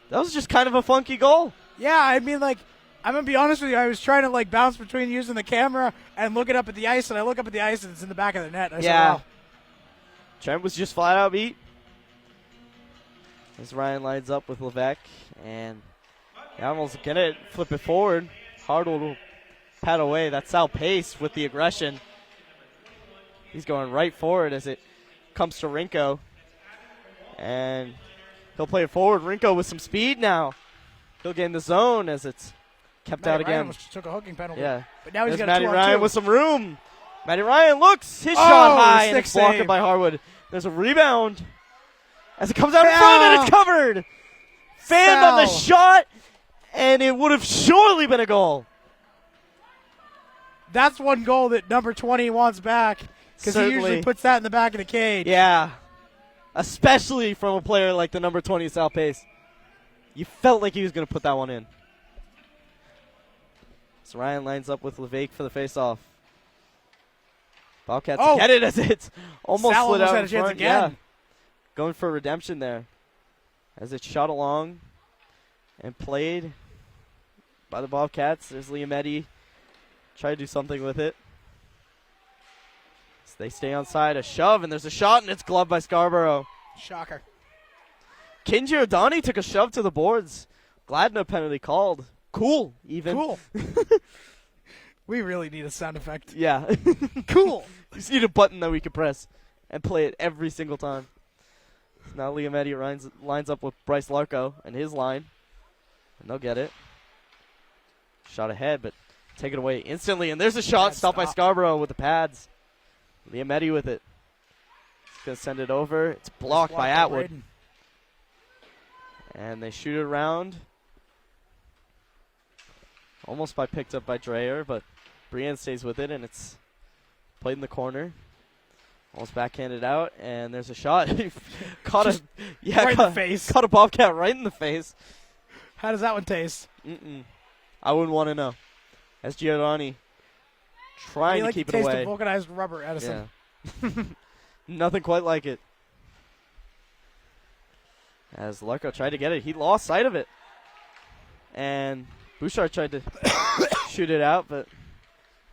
That was just kind of a funky goal. Yeah, I mean, like, I'm going to be honest with you. I was trying to, like, bounce between using the camera and looking up at the ice, and I look up at the ice, and it's in the back of the net. I said, wow. Trent was just flat out beat. As Ryan lines up with Levesque, and the Admirals going to flip it forward. Hardwood will pat away. That's Sal Pace with the aggression. He's going right forward as it comes to Rinko. And he'll play it forward. Rinko with some speed now. He'll get in the zone as it's kept out again. Ryan almost took a hooking penalty. Yeah. But now he's got Matty a 2-on-2. Ryan with some room. Matty Ryan looks. His shot high, and it's blocked save. by Harwood. There's a rebound as it comes out in front, and it's covered. Fanned on the shot, and it would have surely been a goal. That's one goal that number 20 wants back because he usually puts that in the back of the cage. Yeah, especially from a player like the number 20 Sal Pace. You felt like he was going to put that one in. So Ryan lines up with Levesque for the faceoff. Bobcats get it as it's almost Sal slid almost out had in a chance front. again. Yeah. Going for redemption there. As it's shot along and played by the Bobcats. There's Liametti. Try to do something with it. So they stay on side. A shove, and there's a shot, and it's gloved by Scarborough. Shocker. Kenji O'Donnell took a shove to the boards. Glad no penalty called. Cool, even. Cool. We really need a sound effect. Yeah. Cool. We just need a button that we can press and play it every single time. So now Liametti lines up with Bryce Larco and his line. And they'll get it. Shot ahead, but take it away instantly. And there's a shot stopped by Scarborough with the pads. Liametti with it. He's going to send it over. It's blocked by Atwood. Braden. And they shoot it around. Almost picked up by Dreyer, but Brienne stays with it, and it's played in the corner. Almost backhanded out, and there's a shot. Caught right in the face. Caught a Bobcat right in the face. How does that one taste? I wouldn't want to know. As Giordani trying to keep it away. Taste of vulcanized rubber, Edison. Yeah. Nothing quite like it. As Larco tried to get it, he lost sight of it. And Bouchard tried to shoot it out, but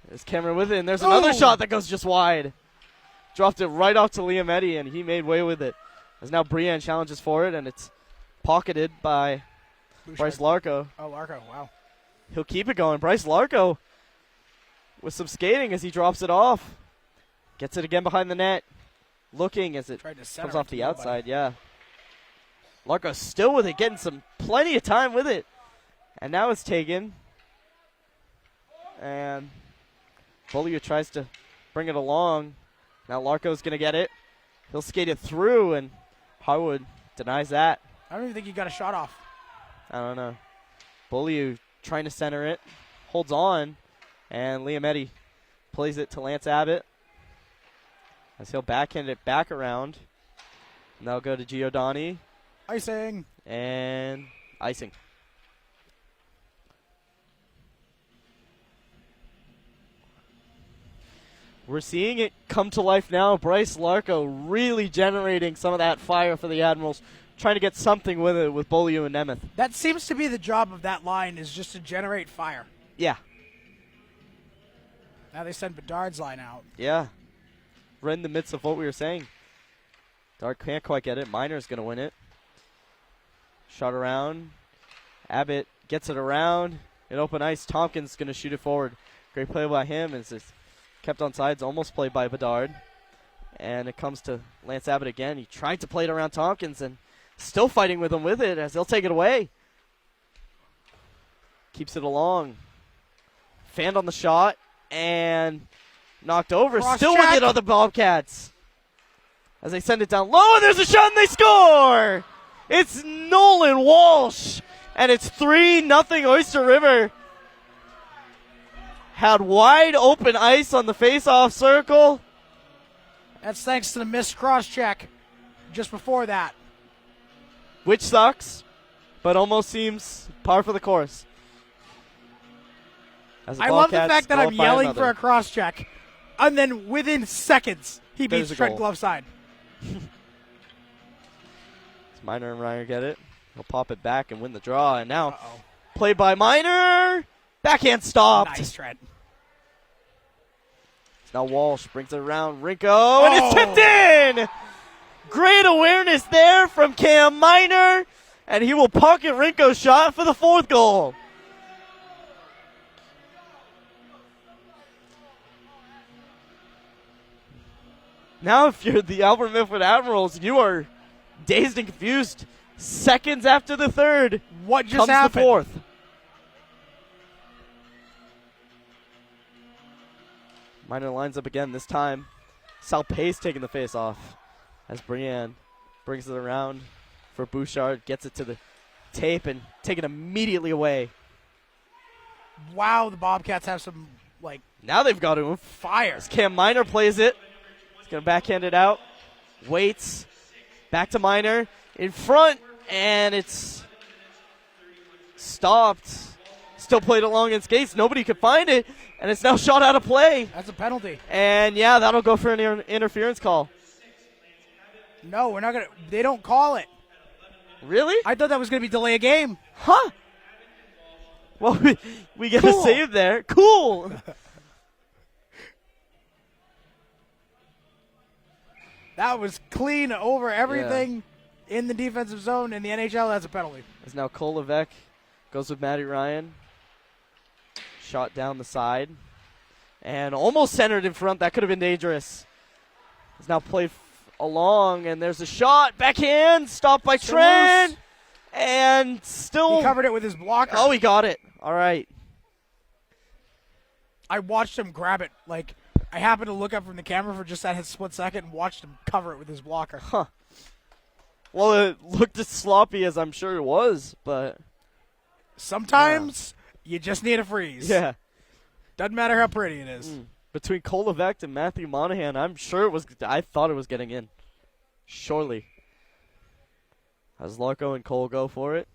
there's Cameron with it, and there's another shot that goes just wide. Dropped it right off to Liametti, and he made way with it. As now Brienne challenges for it, and it's pocketed by Bryce Larco. Oh, Larco, wow. He'll keep it going. Bryce Larco with some skating as he drops it off. Gets it again behind the net. Looking as it comes off the outside, yeah. Larco still with it, getting plenty of time with it. And now it's taken. And Beaulieu tries to bring it along. Now Larco's going to get it. He'll skate it through, and Harwood denies that. I don't even think he got a shot off. I don't know. Beaulieu trying to center it. Holds on. And Liametti plays it to Lance Abbott. As he'll backhand it back around. And that'll go to Giordani. Icing. And icing. We're seeing it come to life now. Bryce Larco really generating some of that fire for the Admirals, trying to get something with it with Beaulieu and Nemeth. That seems to be the job of that line, is just to generate fire. Yeah. Now they send Bedard's line out. Yeah. Right in the midst of what we were saying. Dart can't quite get it. Miner's going to win it. Shot around. Abbott gets it around. In open ice, Tompkins going to shoot it forward. Great play by him. It's kept on sides, almost played by Bedard. And it comes to Lance Abbott again. He tried to play it around Tompkins and still fighting with him with it as they'll take it away. Keeps it along. Fanned on the shot and knocked over. Still with it on the Bobcats. As they send it down low, and there's a shot and they score! It's Nolan Walsh, and it's 3-0 Oyster River. Had wide open ice on the face-off circle. That's thanks to the missed cross check just before that. which sucks, but almost seems par for the course. As I love the Bobcats fact that go I'm up by yelling another. for a cross check, and then within seconds, he There's beats a Trent goal. glove side. Miner and Ryan get it. He'll pop it back and win the draw. And now, Uh-oh. played by Miner. Backhand stopped. Nice, Trent. Now Walsh brings it around. Rinko, and it's tipped in. Great awareness there from Cam Miner. And he will pocket Rinko's shot for the 4th goal. Now, if you're the Alvirne-Milford Admirals, you are dazed and confused. Seconds after the 3rd, What just comes happened? the 4th. Miner lines up again this time. Salpe's taking the face off as Brienne brings it around for Bouchard, gets it to the tape and taken immediately away. Wow, the Bobcats have some, like, Now they've got to him. fire. As Cam Miner plays it. He's going to backhand it out. Waits. Back to Miner. In front. And it's stopped. Still played along in skates. Nobody could find it. And it's now shot out of play. That's a penalty. And, yeah, that'll go for an interference call. No, we're not going to. They don't call it. Really? I thought that was going to be delay a game. Huh? Well, we get Cool. a save there. Cool. That was clean over everything in the defensive zone in the NHL. That's a penalty. As now Kolovec goes with Matty Ryan. Shot down the side. And almost centered in front. That could have been dangerous. It's now played along, and there's a shot. Backhand. Stopped by Still Trent. loose. And still. He covered it with his blocker. Oh, he got it. All right. I watched him grab it. Like, I happened to look up from the camera for just that split second and watched him cover it with his blocker. Huh. Well, it looked as sloppy as I'm sure it was, but Sometimes you just need a freeze. yeah. Doesn't matter how pretty it is. Between Kolovec and Matthew Monahan, I'm sure it was. I thought it was getting in. Surely. As Larko and Cole go for it.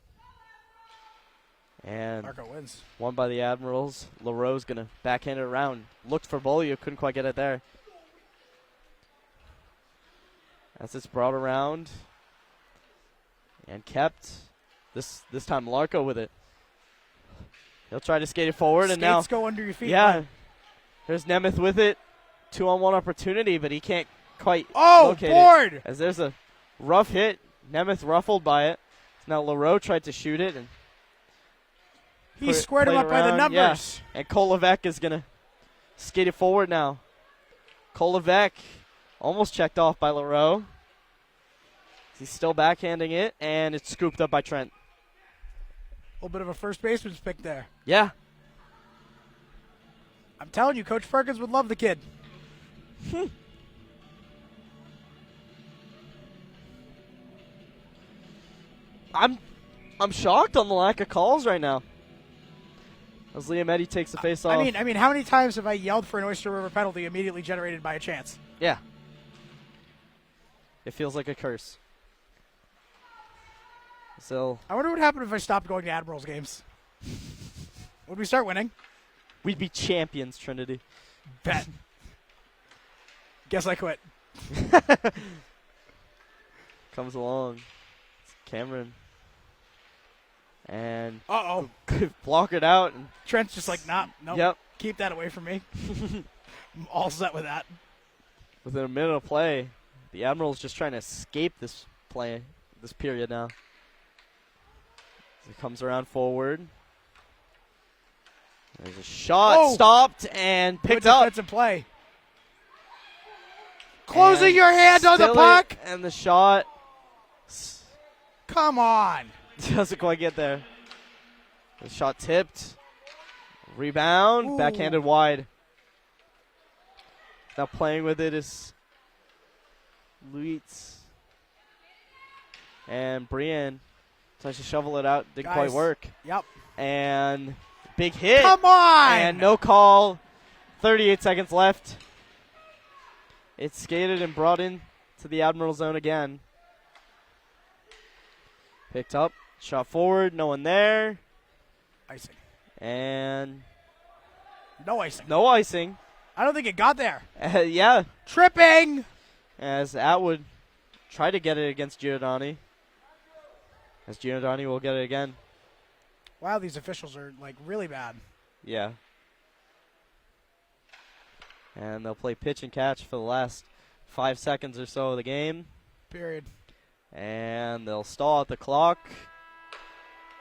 And Marco wins. won by the Admirals. LaRoe's going to backhand it around. Looked for Bolio, couldn't quite get it there. As it's brought around. And kept. This time Larko with it. He'll try to skate it forward, and now Skates go under your feet. yeah. Mike. There's Nemeth with it. 2-on-1 opportunity, but he can't quite Oh, locate board! it. As there's a rough hit. Nemeth ruffled by it. Now LaRoe tried to shoot it. And He squared him played up by the around, yeah. numbers. And Kolovec is going to skate it forward now. Kolovec almost checked off by LaRoe. He's still backhanding it, and it's scooped up by Trent. A little bit of a first baseman's pick there. Yeah. I'm telling you, Coach Perkins would love the kid. I'm shocked on the lack of calls right now. As Liam Eddy takes the face off. I mean, how many times have I yelled for an Oyster River penalty immediately generated by a chance? Yeah. It feels like a curse. So I wonder what happened if I stopped going to Admirals games. Would we start winning? we'd be champions, Trinity. Bet. Guess I quit. Comes along. It's Cameron. And Uh-oh. block it out. And Trent's just like, nah, no. Yep. Keep that away from me. I'm all set with that. Within a minute of play, the Admirals just trying to escape this play, this period now. As it comes around forward. There's a shot, Oh! stopped, and picked Good up. defensive play. Closing And your hand on the still puck. And the shot Come on. doesn't quite get there. The shot tipped. Rebound, Ooh. backhanded wide. Now playing with it is Luitz. And Brienne tries to shovel it out. Didn't quite Guys. work. Yep. And big hit. Come on. And no call. 38 seconds left. It's skated and brought in to the Admiral zone again. Picked up. Shot forward. No one there. Icing. And No icing. no icing. I don't think it got there. Yeah. Tripping. As Atwood tried to get it against Giordani. As Giordani will get it again. Wow, these officials are like really bad. Yeah. And they'll play pitch and catch for the last 5 seconds or so of the game. Period. And they'll stall at the clock.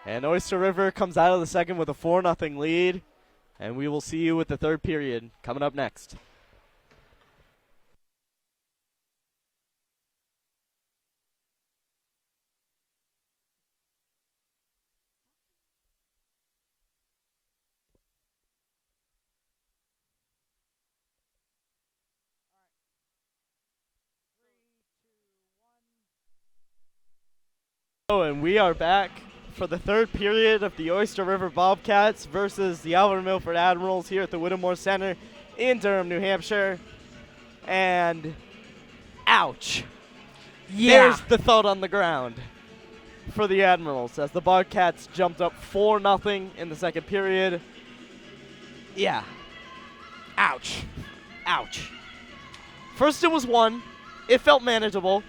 And Oyster River comes out of the second with a 4-0 lead. And we will see you with the third period coming up next. Oh, and we are back for the third period of the Oyster River Bobcats versus the Alvirne-Milford Admirals here at the Whittemore Center in Durham, New Hampshire. And ouch. Yeah. There's the thud on the ground for the Admirals as the Bobcats jumped up 4-0 in the second period. Yeah. Ouch. Ouch. First it was one. It felt manageable.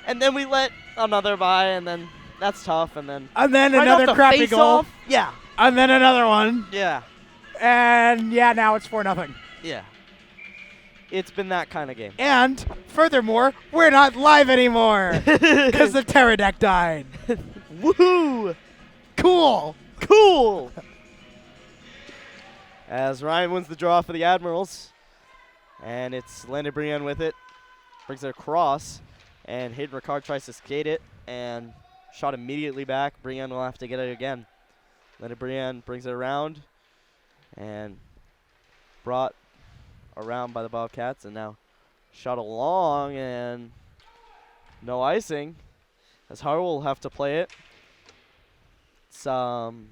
And then we let another by, and then that's tough. And then And then right another off the crappy face goal. off, yeah. And then another one. Yeah. And yeah, now it's 4-0. Yeah. It's been that kind of game. And furthermore, we're not live anymore because the Pterodec died. Woohoo! Cool. Cool! As Ryan wins the draw for the Admirals. And it's Landon Brienne with it. Brings it across. And Hayden Ricard tries to skate it. And shot immediately back. Brienne will have to get it again. Landon Brienne brings it around. And brought around by the Bobcats. And now shot along. And no icing. As Harwell will have to play it. It's Rinko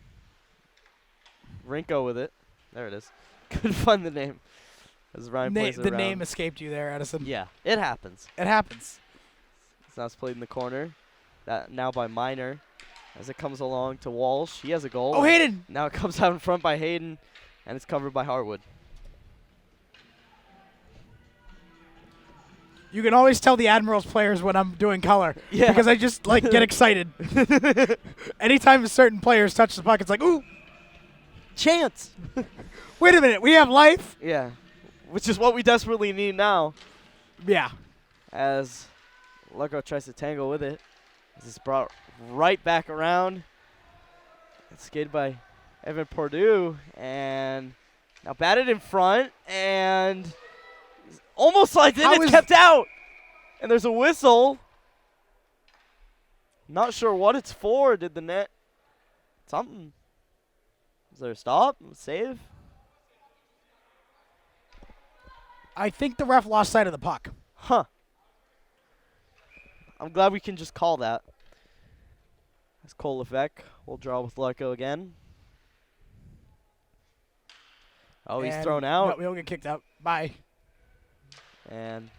with it. There it is. Couldn't find the name. As Ryan plays it The around. name escaped you there, Edison. Yeah, it happens. It happens. So now it's played in the corner. That now by Minor. As it comes along to Walsh. He has a goal. Oh, Hayden. Now it comes out in front by Hayden. And it's covered by Harwood. You can always tell the Admirals players when I'm doing color. Yeah. Because I just like get excited. Anytime certain players touch the puck, it's like, ooh, Chance! wait a minute, we have life? Yeah. Which is what we desperately need now. Yeah. As Lugo tries to tangle with it. This is brought right back around. It's skated by Evan Purdue. And now batted in front. And almost like How it's is- kept out. And there's a whistle. Not sure what it's for. Did the net something? Is there a stop? Save? I think the ref lost sight of the puck. Huh. I'm glad we can just call that. As Cole Levesque will draw with Larko again. Oh, he's And thrown out. No, we don't get kicked out. Bye. And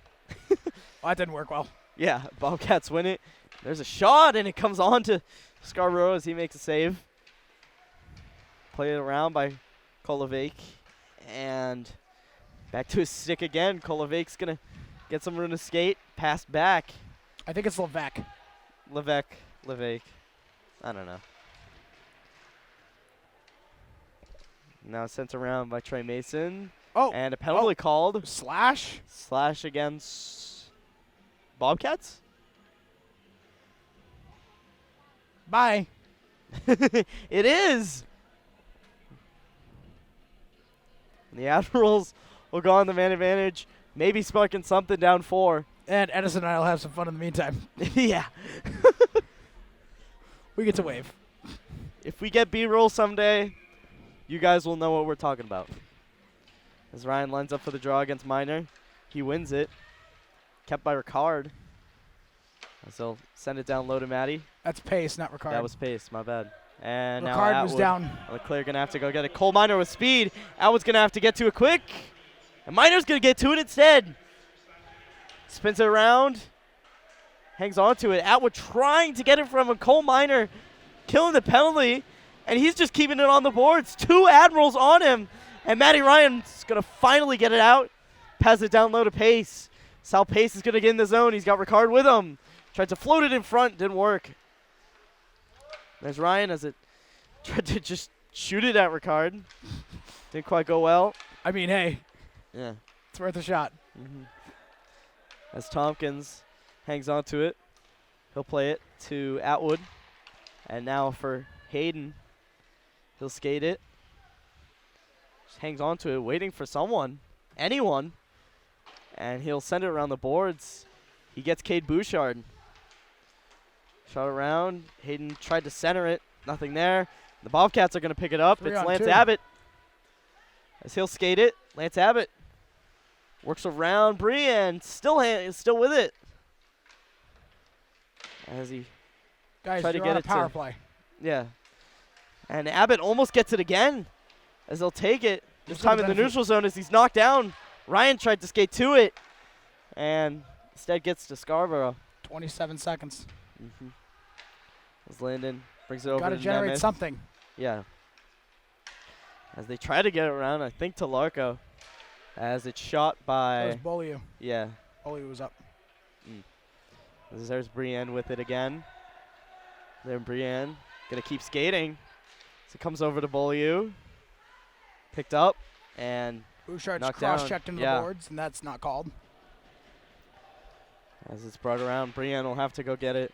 Well, that didn't work well. yeah, Bobcats win it. There's a shot, and it comes on to Scarborough as he makes a save. Played it around by Kolovake. And back to his stick again. Kolovake's going to get some room to skate. Pass back. I think it's Levesque. Levesque. I don't know. Now sent around by Trey Mason. Oh, And a penalty called. slash. Slash against Bobcats? Bye. It is. And the Admirals will go on the man advantage. Maybe sparking something down 4. And Edison and I will have some fun in the meantime. Yeah. We get to wave. If we get B-roll someday, you guys will know what we're talking about. As Ryan lines up for the draw against Minor. He wins it. Kept by Ricard. As they'll send it down low to Matty. That's pace, not Ricard. That was pace, my bad. And now Ricard Atwood. was down. Leclerc going to have to go get it. Cole Minor with speed. Atwood's going to have to get to it quick. And Minor's going to get to it instead. Spins it around. hangs on to it. Atwood trying to get it from a Cole Minor, killing the penalty, and he's just keeping it on the boards. 2 Admirals on him, and Matty Ryan's going to finally get it out. Pass it down low to Pace. Sal Pace is going to get in the zone. He's got Ricard with him. Tried to float it in front, didn't work. There's Ryan as it tried to just shoot it at Ricard. Didn't quite go well. I mean, hey, Yeah. it's worth a shot. As Tompkins hangs on to it, he'll play it to Atwood. And now for Hayden, he'll skate it. Just hangs on to it, waiting for someone, anyone. And he'll send it around the boards. He gets Cade Bouchard. Shot around. Hayden tried to center it. Nothing there. The Bobcats are going to pick it up. 3 It's on Lance 2. Abbott. As he'll skate it. Lance Abbott works around Brienne. Still with it. As he Guys, Try to you're get on a it to- power play. Yeah. And Abbott almost gets it again as they'll take it. This Just time for in the the benefit- neutral zone as he's knocked down. Ryan tried to skate to it and instead gets to Scarborough. 27 seconds. As Landon brings it over Got to to generate Nemeth. something. Yeah. As they try to get it around, I think to Larko. As it's shot That was by, Beaulieu. yeah. Beaulieu was up. There's Brienne with it again. Then Brienne going to keep skating. So it comes over to Beaulieu. Picked up and Bouchard's knocked down. cross-checked into Yeah. the boards, and that's not called. as it's brought around, Brienne will have to go get it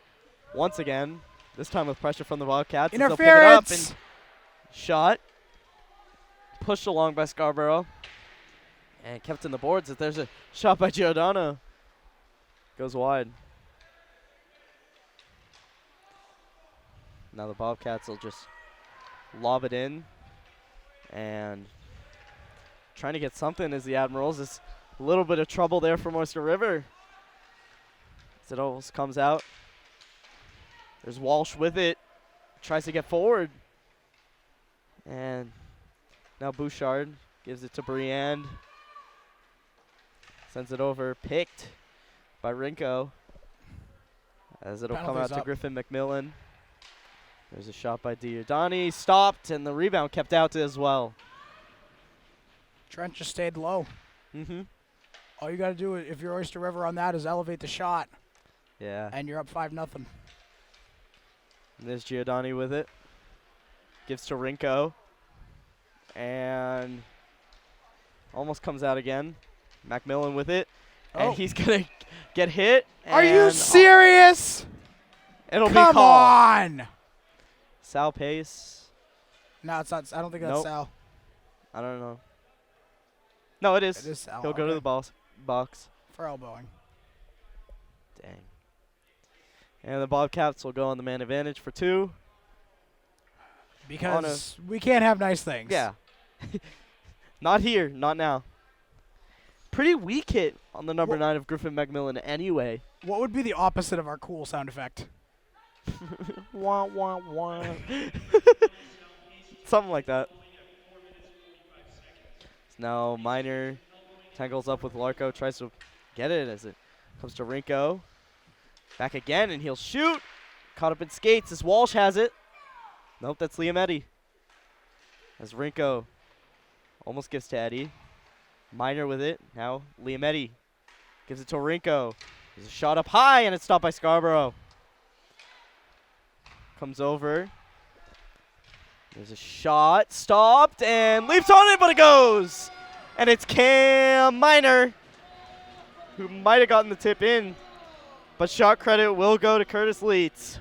once again. This time with pressure from the Wildcats. as they'll pick it up Interference! and shot. Pushed along by Scarborough. And kept in the boards. If there's a shot by Giordano. Goes wide. Now the Bobcats will just lob it in. And trying to get something as the Admirals. It's a little bit of trouble there from Oyster River. As it almost comes out. There's Walsh with it. Tries to get forward. And now Bouchard gives it to Brienne. Sends it over. Picked by Rinko. As it'll come out Penalty's to up. Griffin McMillan. There's a shot by Giordani. Stopped, and the rebound kept out as well. Trent just stayed low. All you got to do if you're Oyster River on that is elevate the shot, Yeah. and you're up 5-0. And there's Giordani with it. Gives to Rinko. And almost comes out again. Macmillan with it. Oh. And he's going to get hit. Are you and serious? It'll be Come called. on! Sal Pace. No, it's not. I don't think that's Nope. Sal. I don't know. No, it is. It is Sal. He'll go to the box. For elbowing. Dang. And the Bobcats will go on the man advantage for 2. Because we can't have nice things. Yeah. Not here. Not now. Pretty weak hit on the number 9 of Griffin McMillan anyway. What would be the opposite of our cool sound effect? Wah, wah, wah. Something like that. Now Minor tangles up with Larko, tries to get it as it comes to Rinko. Back again, and he'll shoot. Caught up in skates as Walsh has it. Nope, that's Liam Eddy. As Rinko almost gives to Eddy. Minor with it. Now Liam Eddy gives it to Rinko. There's a shot up high, and it's stopped by Scarborough. Comes over. There's a shot. Stopped, and leaps on it, but it goes. And it's Cam Minor, who might have gotten the tip in. But shot credit will go to Curtis Leeds.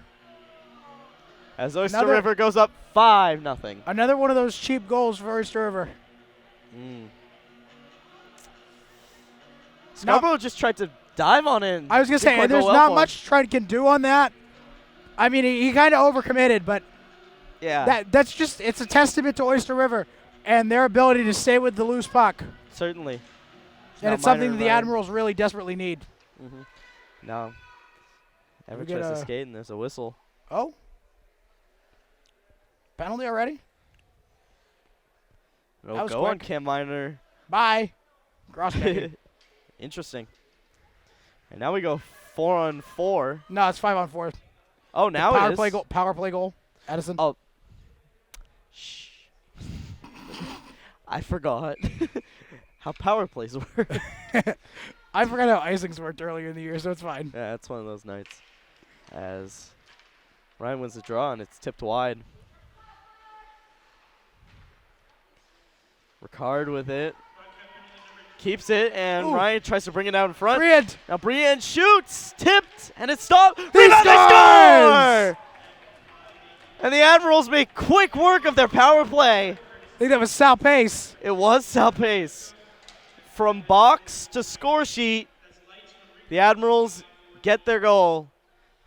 As Oyster River goes up 5-0. Another one of those cheap goals for Oyster River. Scarborough just tried to dive on it. I was going to say, there's not much Trent can do on that. I mean, he kind of overcommitted, but Yeah, that's just, it's a testament to Oyster River and their ability to stay with the loose puck. certainly. And it's something that the Admirals really desperately need. No. Ever We get tries to a- skate, and there's a whistle. Oh. Penalty already? It'll That was go on quick. Cam Minor. Bye. Cross checking. Interesting. And now we go 4-on-4. No, it's 5-on-4. Oh, now power it is. play goal. Power play goal. Edison. Oh. Shh. I forgot how power plays work. I forgot how icings worked earlier in the year, so it's fine. Yeah, it's one of those nights. As Ryan wins the draw, and it's tipped wide. Ricard with it. Keeps it, and Ooh. Ryan tries to bring it out in front. Brilliant. Now Brienne shoots, tipped, and it's stopped. He Rebound, they scores! score! And the Admirals make quick work of their power play. I think that was Sal Pace. It was Sal Pace. From box to score sheet, the Admirals get their goal,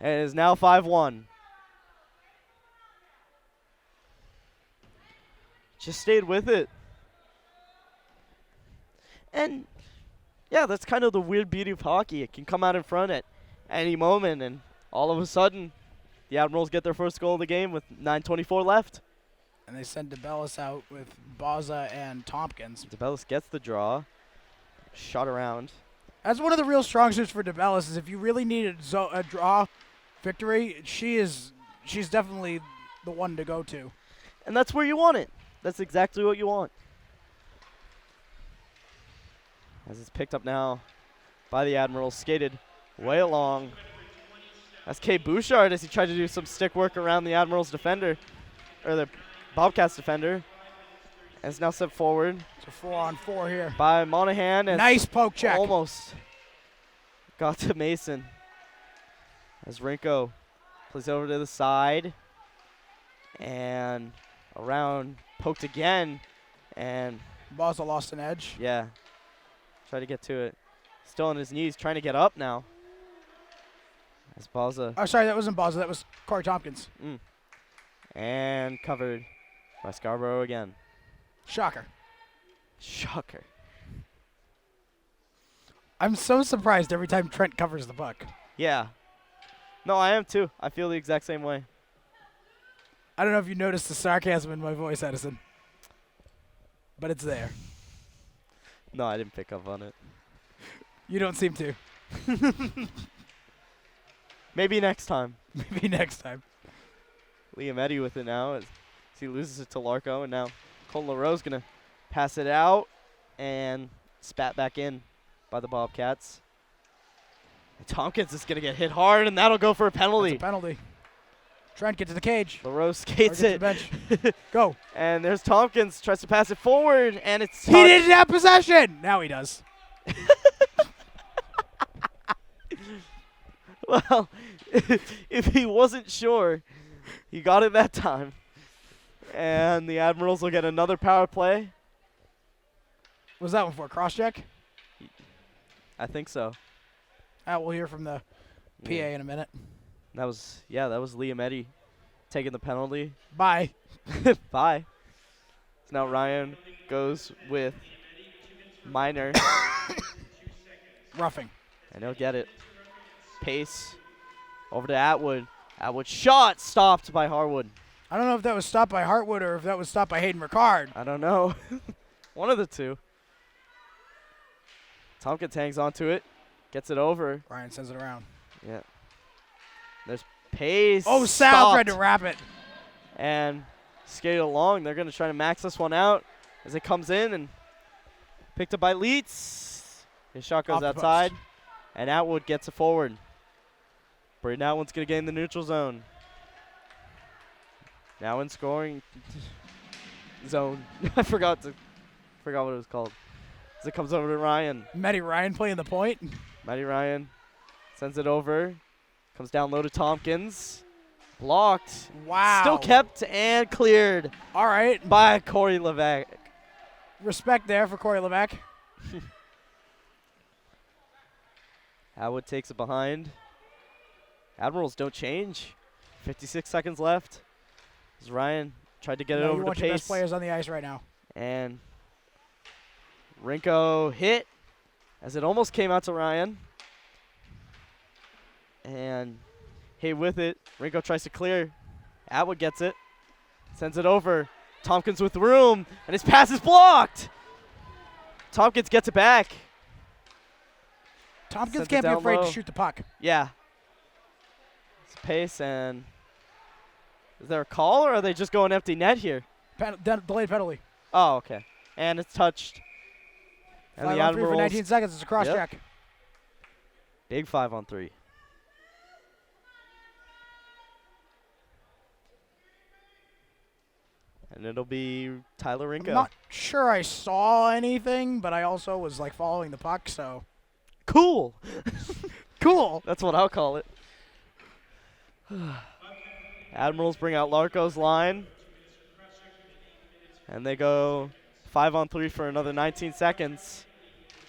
and it is now 5-1. Just stayed with it. And, yeah, that's kind of the weird beauty of hockey. It can come out in front at any moment, and all of a sudden, the Admirals get their first goal of the game with 9:24 left. And they send DeBellis out with Baza and Tompkins. DeBellis gets the draw. Shot around. That's one of the real strong suits for DeBellis is if you really need a draw victory, she's definitely the one to go to. And that's where you want it. That's exactly what you want. As it's picked up now by the Admirals, skated way along. That's Kay Bouchard as he tried to do some stick work around the Admirals defender, or the Bobcats defender. And it's now set forward. It's a 4-on-4 here. By Monahan. And nice poke check. Almost got to Mason. As Rinko plays over to the side. And around, poked again. And Baza lost an edge. yeah. Try to get to it. Still on his knees, trying to get up now. As Baza. Oh, sorry, that wasn't Baza. That was Corey Tompkins. And covered by Scarborough again. Shocker. Shocker. I'm so surprised every time Trent covers the puck. Yeah. No, I am too. I feel the exact same way. I don't know if you noticed the sarcasm in my voice, Edison. But it's there. No, I didn't pick up on it. You don't seem to. Maybe next time. Maybe next time. Liam Eddy with it now as he loses it to Larko, and now Colton LaRoe's going to pass it out and spat back in by the Bobcats. And Tompkins is going to get hit hard, and that'll go for a penalty. That's a penalty. Trent, get to the cage. LaRoe skates Or get to the it. bench. Go. And there's Tompkins, tries to pass it forward, and it's He didn't have possession. Now he does. Well, if he wasn't sure, he got it that time. And the Admirals will get another power play. Was that one for a cross-check? I think so. We'll hear from the PA in a minute. That was Liam Eddy taking the penalty. Bye. Bye. So now Ryan goes with Minor. Roughing. And he'll get it. Pace over to Atwood. Atwood shot stopped by Harwood. I don't know if that was stopped by Hartwood or if that was stopped by Hayden Ricard. I don't know. One of the two. Tompkins hangs on to it. Gets it over. Ryan sends it around. Yeah. There's Pace. Oh, Sal stopped. tried to wrap it. And skate along. They're going to try to max this one out as it comes in and picked up by Leitz. His shot goes Off the outside. post. And Atwood gets it forward. Braden Atwood's going to get in the neutral zone. Now in scoring zone. I forgot what it was called. As it comes over to Ryan. Matty Ryan playing the point. Matty Ryan sends it over. Comes down low to Tompkins. Blocked. Wow. Still kept and cleared All right. by Corey Levesque. Respect there for Corey Levesque. Atwood takes it behind. Admirals don't change. 56 seconds left. As Ryan tried to get it You over to want your best Pace. players on the ice right now. And Rinko hit as it almost came out to Ryan. And Hay with it. Rinko tries to clear. Atwood gets it. Sends it over. Tompkins with room. And his pass is blocked. Tompkins gets it back. Tompkins Sent it can't be down afraid low. to shoot the puck. Yeah. It's pace and is there a call or are they just going empty net here? Delayed penalty. Oh, okay. And it's touched. And 5 the on 3 for Admirals 19 seconds. It's a cross Yep. check. big 5-on-3. And it'll be Tyler Rinko. I'm not sure I saw anything, but I also was like following the puck, so Cool. cool. That's what I'll call it. Admirals bring out Larco's line. And they go 5-on-3 for another 19 seconds.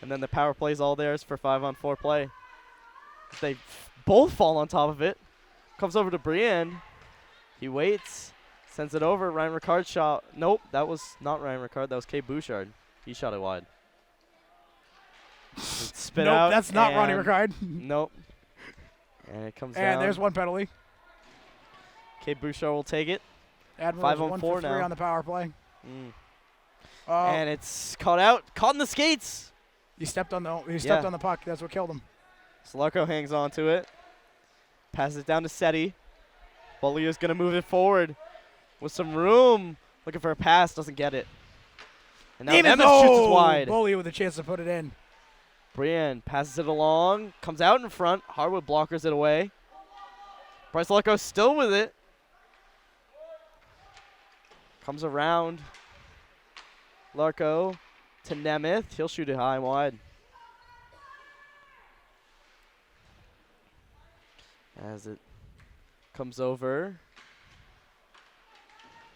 And then the power play's all theirs for 5-on-4 play. They both fall on top of it. Comes over to Brienne. He waits. Sends it over. Ryan Ricard shot. Nope, that was not Ryan Ricard. That was Kay Bouchard. He shot it wide. Spit out. Nope, that's not Ronnie and- Ricard. Nope. And it comes And down. there's one penalty. Kay Bouchard will take it. Admirals 5 on 1 4 for 3 now. on the power play. Mm. Oh, And it's caught out. Caught in the skates. he stepped on the Yeah. on the puck. That's what killed him. Slarko hangs on to it. Passes it down to Seti. Bolio's going to move it forward with some room. Looking for a pass. Doesn't get it. And now Nemeth shoots it wide. Bully with a chance to put it in. Brienne passes it along. Comes out in front. Harwood blockers it away. Bryce Larko still with it. Comes around. Larko to Nemeth. He'll shoot it high and wide. As it comes over.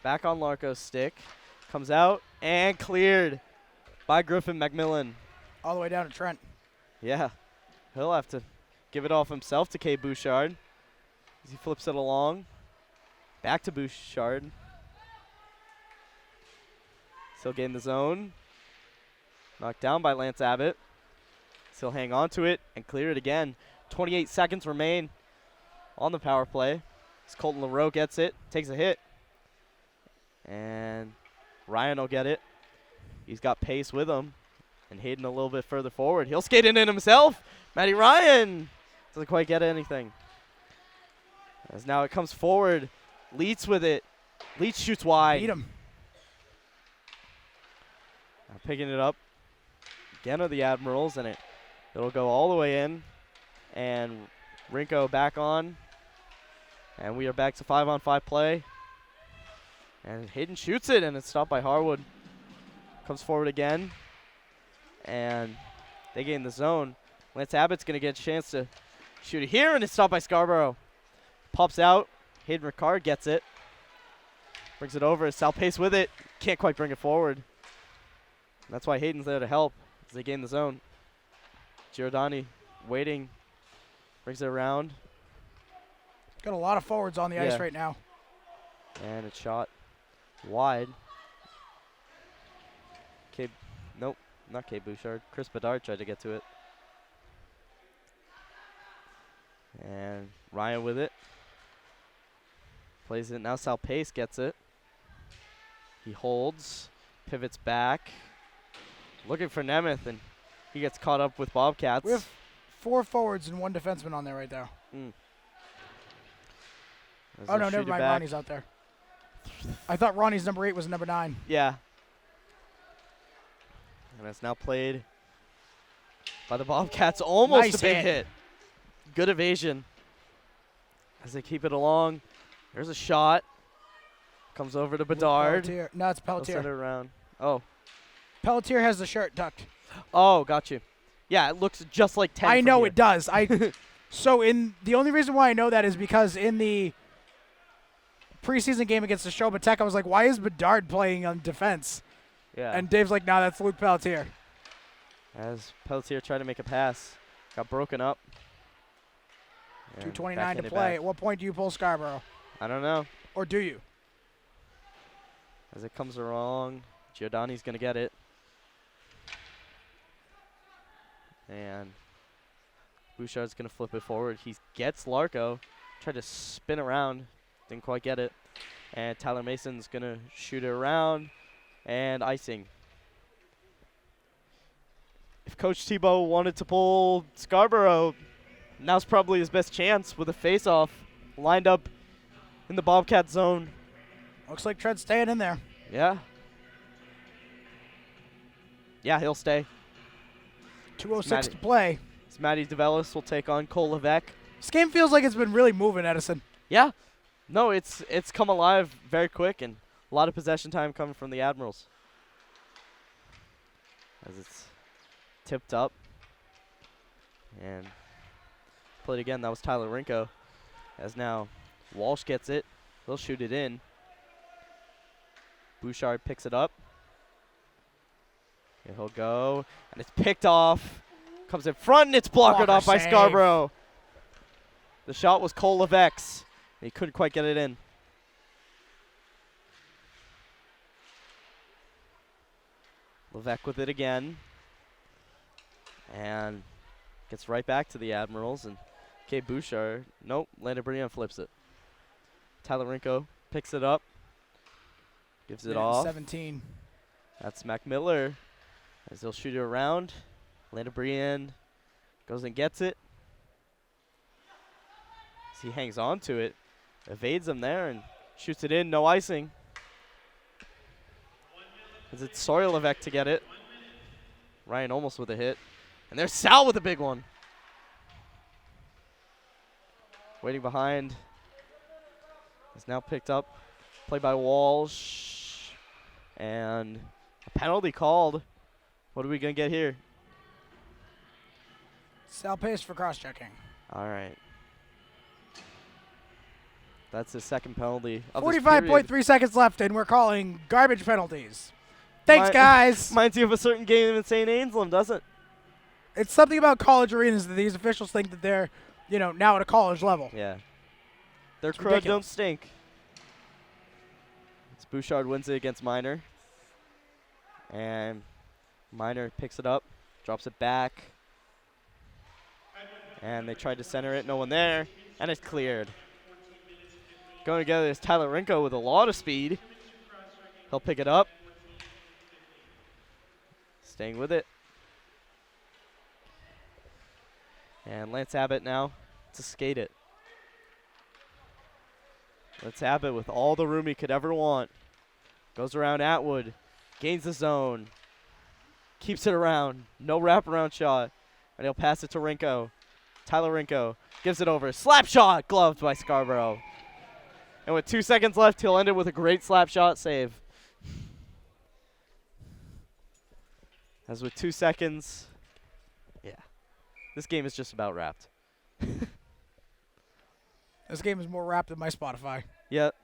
Back on Larko's stick. Comes out and cleared by Griffin McMillan. All the way down to Trent. Yeah. He'll have to give it off himself to Kay Bouchard. As he flips it along. Back to Bouchard. Still getting the zone. Knocked down by Lance Abbott. Still hang on to it and clear it again. 28 seconds remain on the power play. As Colton LaRoe gets it, takes a hit. And Ryan will get it. He's got pace with him. And Hayden a little bit further forward. He'll skate it in himself. Matty Ryan doesn't quite get anything. As now it comes forward. Leach with it. Leach shoots wide. Beat him. Now picking it up. Again are the Admirals, and it'll go all the way in. And Rinko back on. And we are back to 5-on-5 play. And Hayden shoots it, and it's stopped by Harwood. Comes forward again. And they gain the zone. Lance Abbott's going to get a chance to shoot it here, and it's stopped by Scarborough. Pops out. Hayden Ricard gets it. Brings it over. Sal Pace with it. Can't quite bring it forward. That's why Hayden's there to help as they gain the zone. Giordani waiting. Brings it around. Got a lot of forwards on the ice right now. And it's shot wide. Nope, not Kay Bouchard. Chris Bedard tried to get to it. And Ryan with it. Plays it. Now Sal Pace gets it. He holds. Pivots back. Looking for Nemeth, and he gets caught up with Bobcats. We have 4 forwards and 1 defenseman on there right now. As Oh, they'll no, shoot never it mind. back. Ronnie's out there. I thought Ronnie's number 8 was number 9. Yeah. And it's now played by the Bobcats. Almost Nice a big hit. hit. Good evasion. As they keep it along. There's a shot. Comes over to Bedard. Pelletier. No, it's They'll send it Pelletier. around. Oh. Pelletier has the shirt tucked. Oh, got you. Yeah, it looks just like 10 I from know here. it does. So the only reason why I know that is because in the preseason game against the Shoba Tech, I was like, why is Bedard playing on defense? Yeah. And Dave's like, nah, that's Luke Pelletier. As Pelletier tried to make a pass. Got broken up. And 2:29 to backhanded play. back. At what point do you pull Scarborough? I don't know. Or do you? As it comes along, Giordani's going to get it. And Bouchard's going to flip it forward. He gets Larko. Tried to spin around. Didn't quite get it. And Tyler Mason's going to shoot it around. And icing. if Coach Tebow wanted to pull Scarborough, now's probably his best chance with a face-off lined up in the Bobcat zone. Looks like Trent's staying in there. Yeah. Yeah, he'll stay. 2:06 to play. Matty DeVellis will take on Cole Levesque. This game feels like it's been really moving, Edison. Yeah. No, it's come alive very quick, and a lot of possession time coming from the Admirals. As it's tipped up. And played again. That was Tyler Rinko. As now Walsh gets it. He'll shoot it in. Bouchard picks it up. Here he'll go. And it's picked off. Comes in front, and it's blocked off by save. Scarborough. The shot was Cole Levesque. He couldn't quite get it in. Levesque with it again. And gets right back to the Admirals. And Kay Bouchard, nope, Landon Brian flips it. Tyler Rinko picks it up. Gives it off. 17. That's Mac Miller. As he'll shoot it around. Landon Brian goes and gets it. As he hangs on to it. Evades him there and shoots it in. No icing. As it's Sawyer Levesque to get it. Ryan almost with a hit. And there's Sal with a big one. Waiting behind. It's now picked up. Play by Walsh. And a penalty called. What are we going to get here? Sal Pace for cross-checking. All right. That's his second penalty of this period. 45.3 seconds left, and we're calling garbage penalties. Thanks, guys. Reminds you of a certain game in St. Anselm, doesn't it? It's something about college arenas that these officials think that they're, now at a college level. Yeah. Their It's crowd ridiculous. don't stink. It's Bouchard wins it against Minor. And Minor picks it up, drops it back. And they tried to center it, no one there. And it's cleared. Going together is Tyler Rinko with a lot of speed. He'll pick it up. Staying with it. And Lance Abbott now to skate it. Lance Abbott with all the room he could ever want. Goes around Atwood. Gains the zone. Keeps it around. No wraparound shot. And he'll pass it to Rinko. Tyler Rinko gives it over. Slap shot gloved by Scarborough. And with 2 seconds left, he'll end it with a great slap shot save. As with 2 seconds, yeah, this game is just about wrapped. This game is more wrapped than my Spotify. Yep.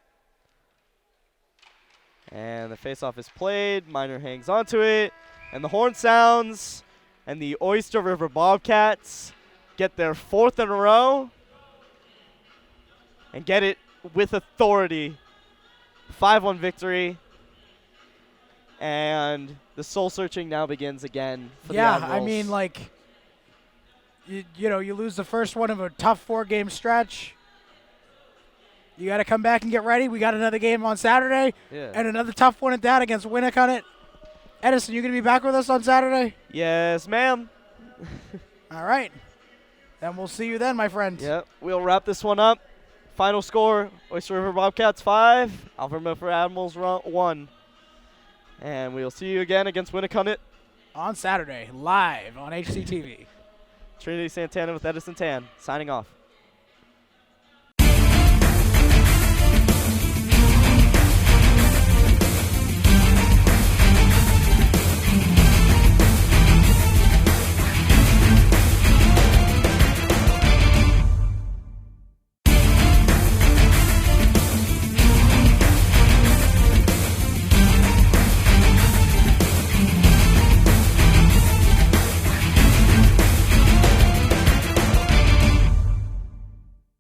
And the faceoff is played. Minor hangs onto it. And the horn sounds. And the Oyster River Bobcats get their 4th in a row. And get it with authority. 5-1 victory. And the soul searching now begins again for the Admirals. I mean, like, you lose the first one of a tough 4-game stretch. You got to come back and get ready. We got another game on Saturday. Yeah. And another tough one at that against Winnicott. Edison, you going to be back with us on Saturday? Yes, ma'am. All right. Then we'll see you then, my friend. Yep. We'll wrap this one up. Final score, Oyster River Bobcats 5, Alvirne-Milford Admirals 1. And we'll see you again against Winnicott. On Saturday, live on HCTV. Trinity Santana with Edison Tan, signing off.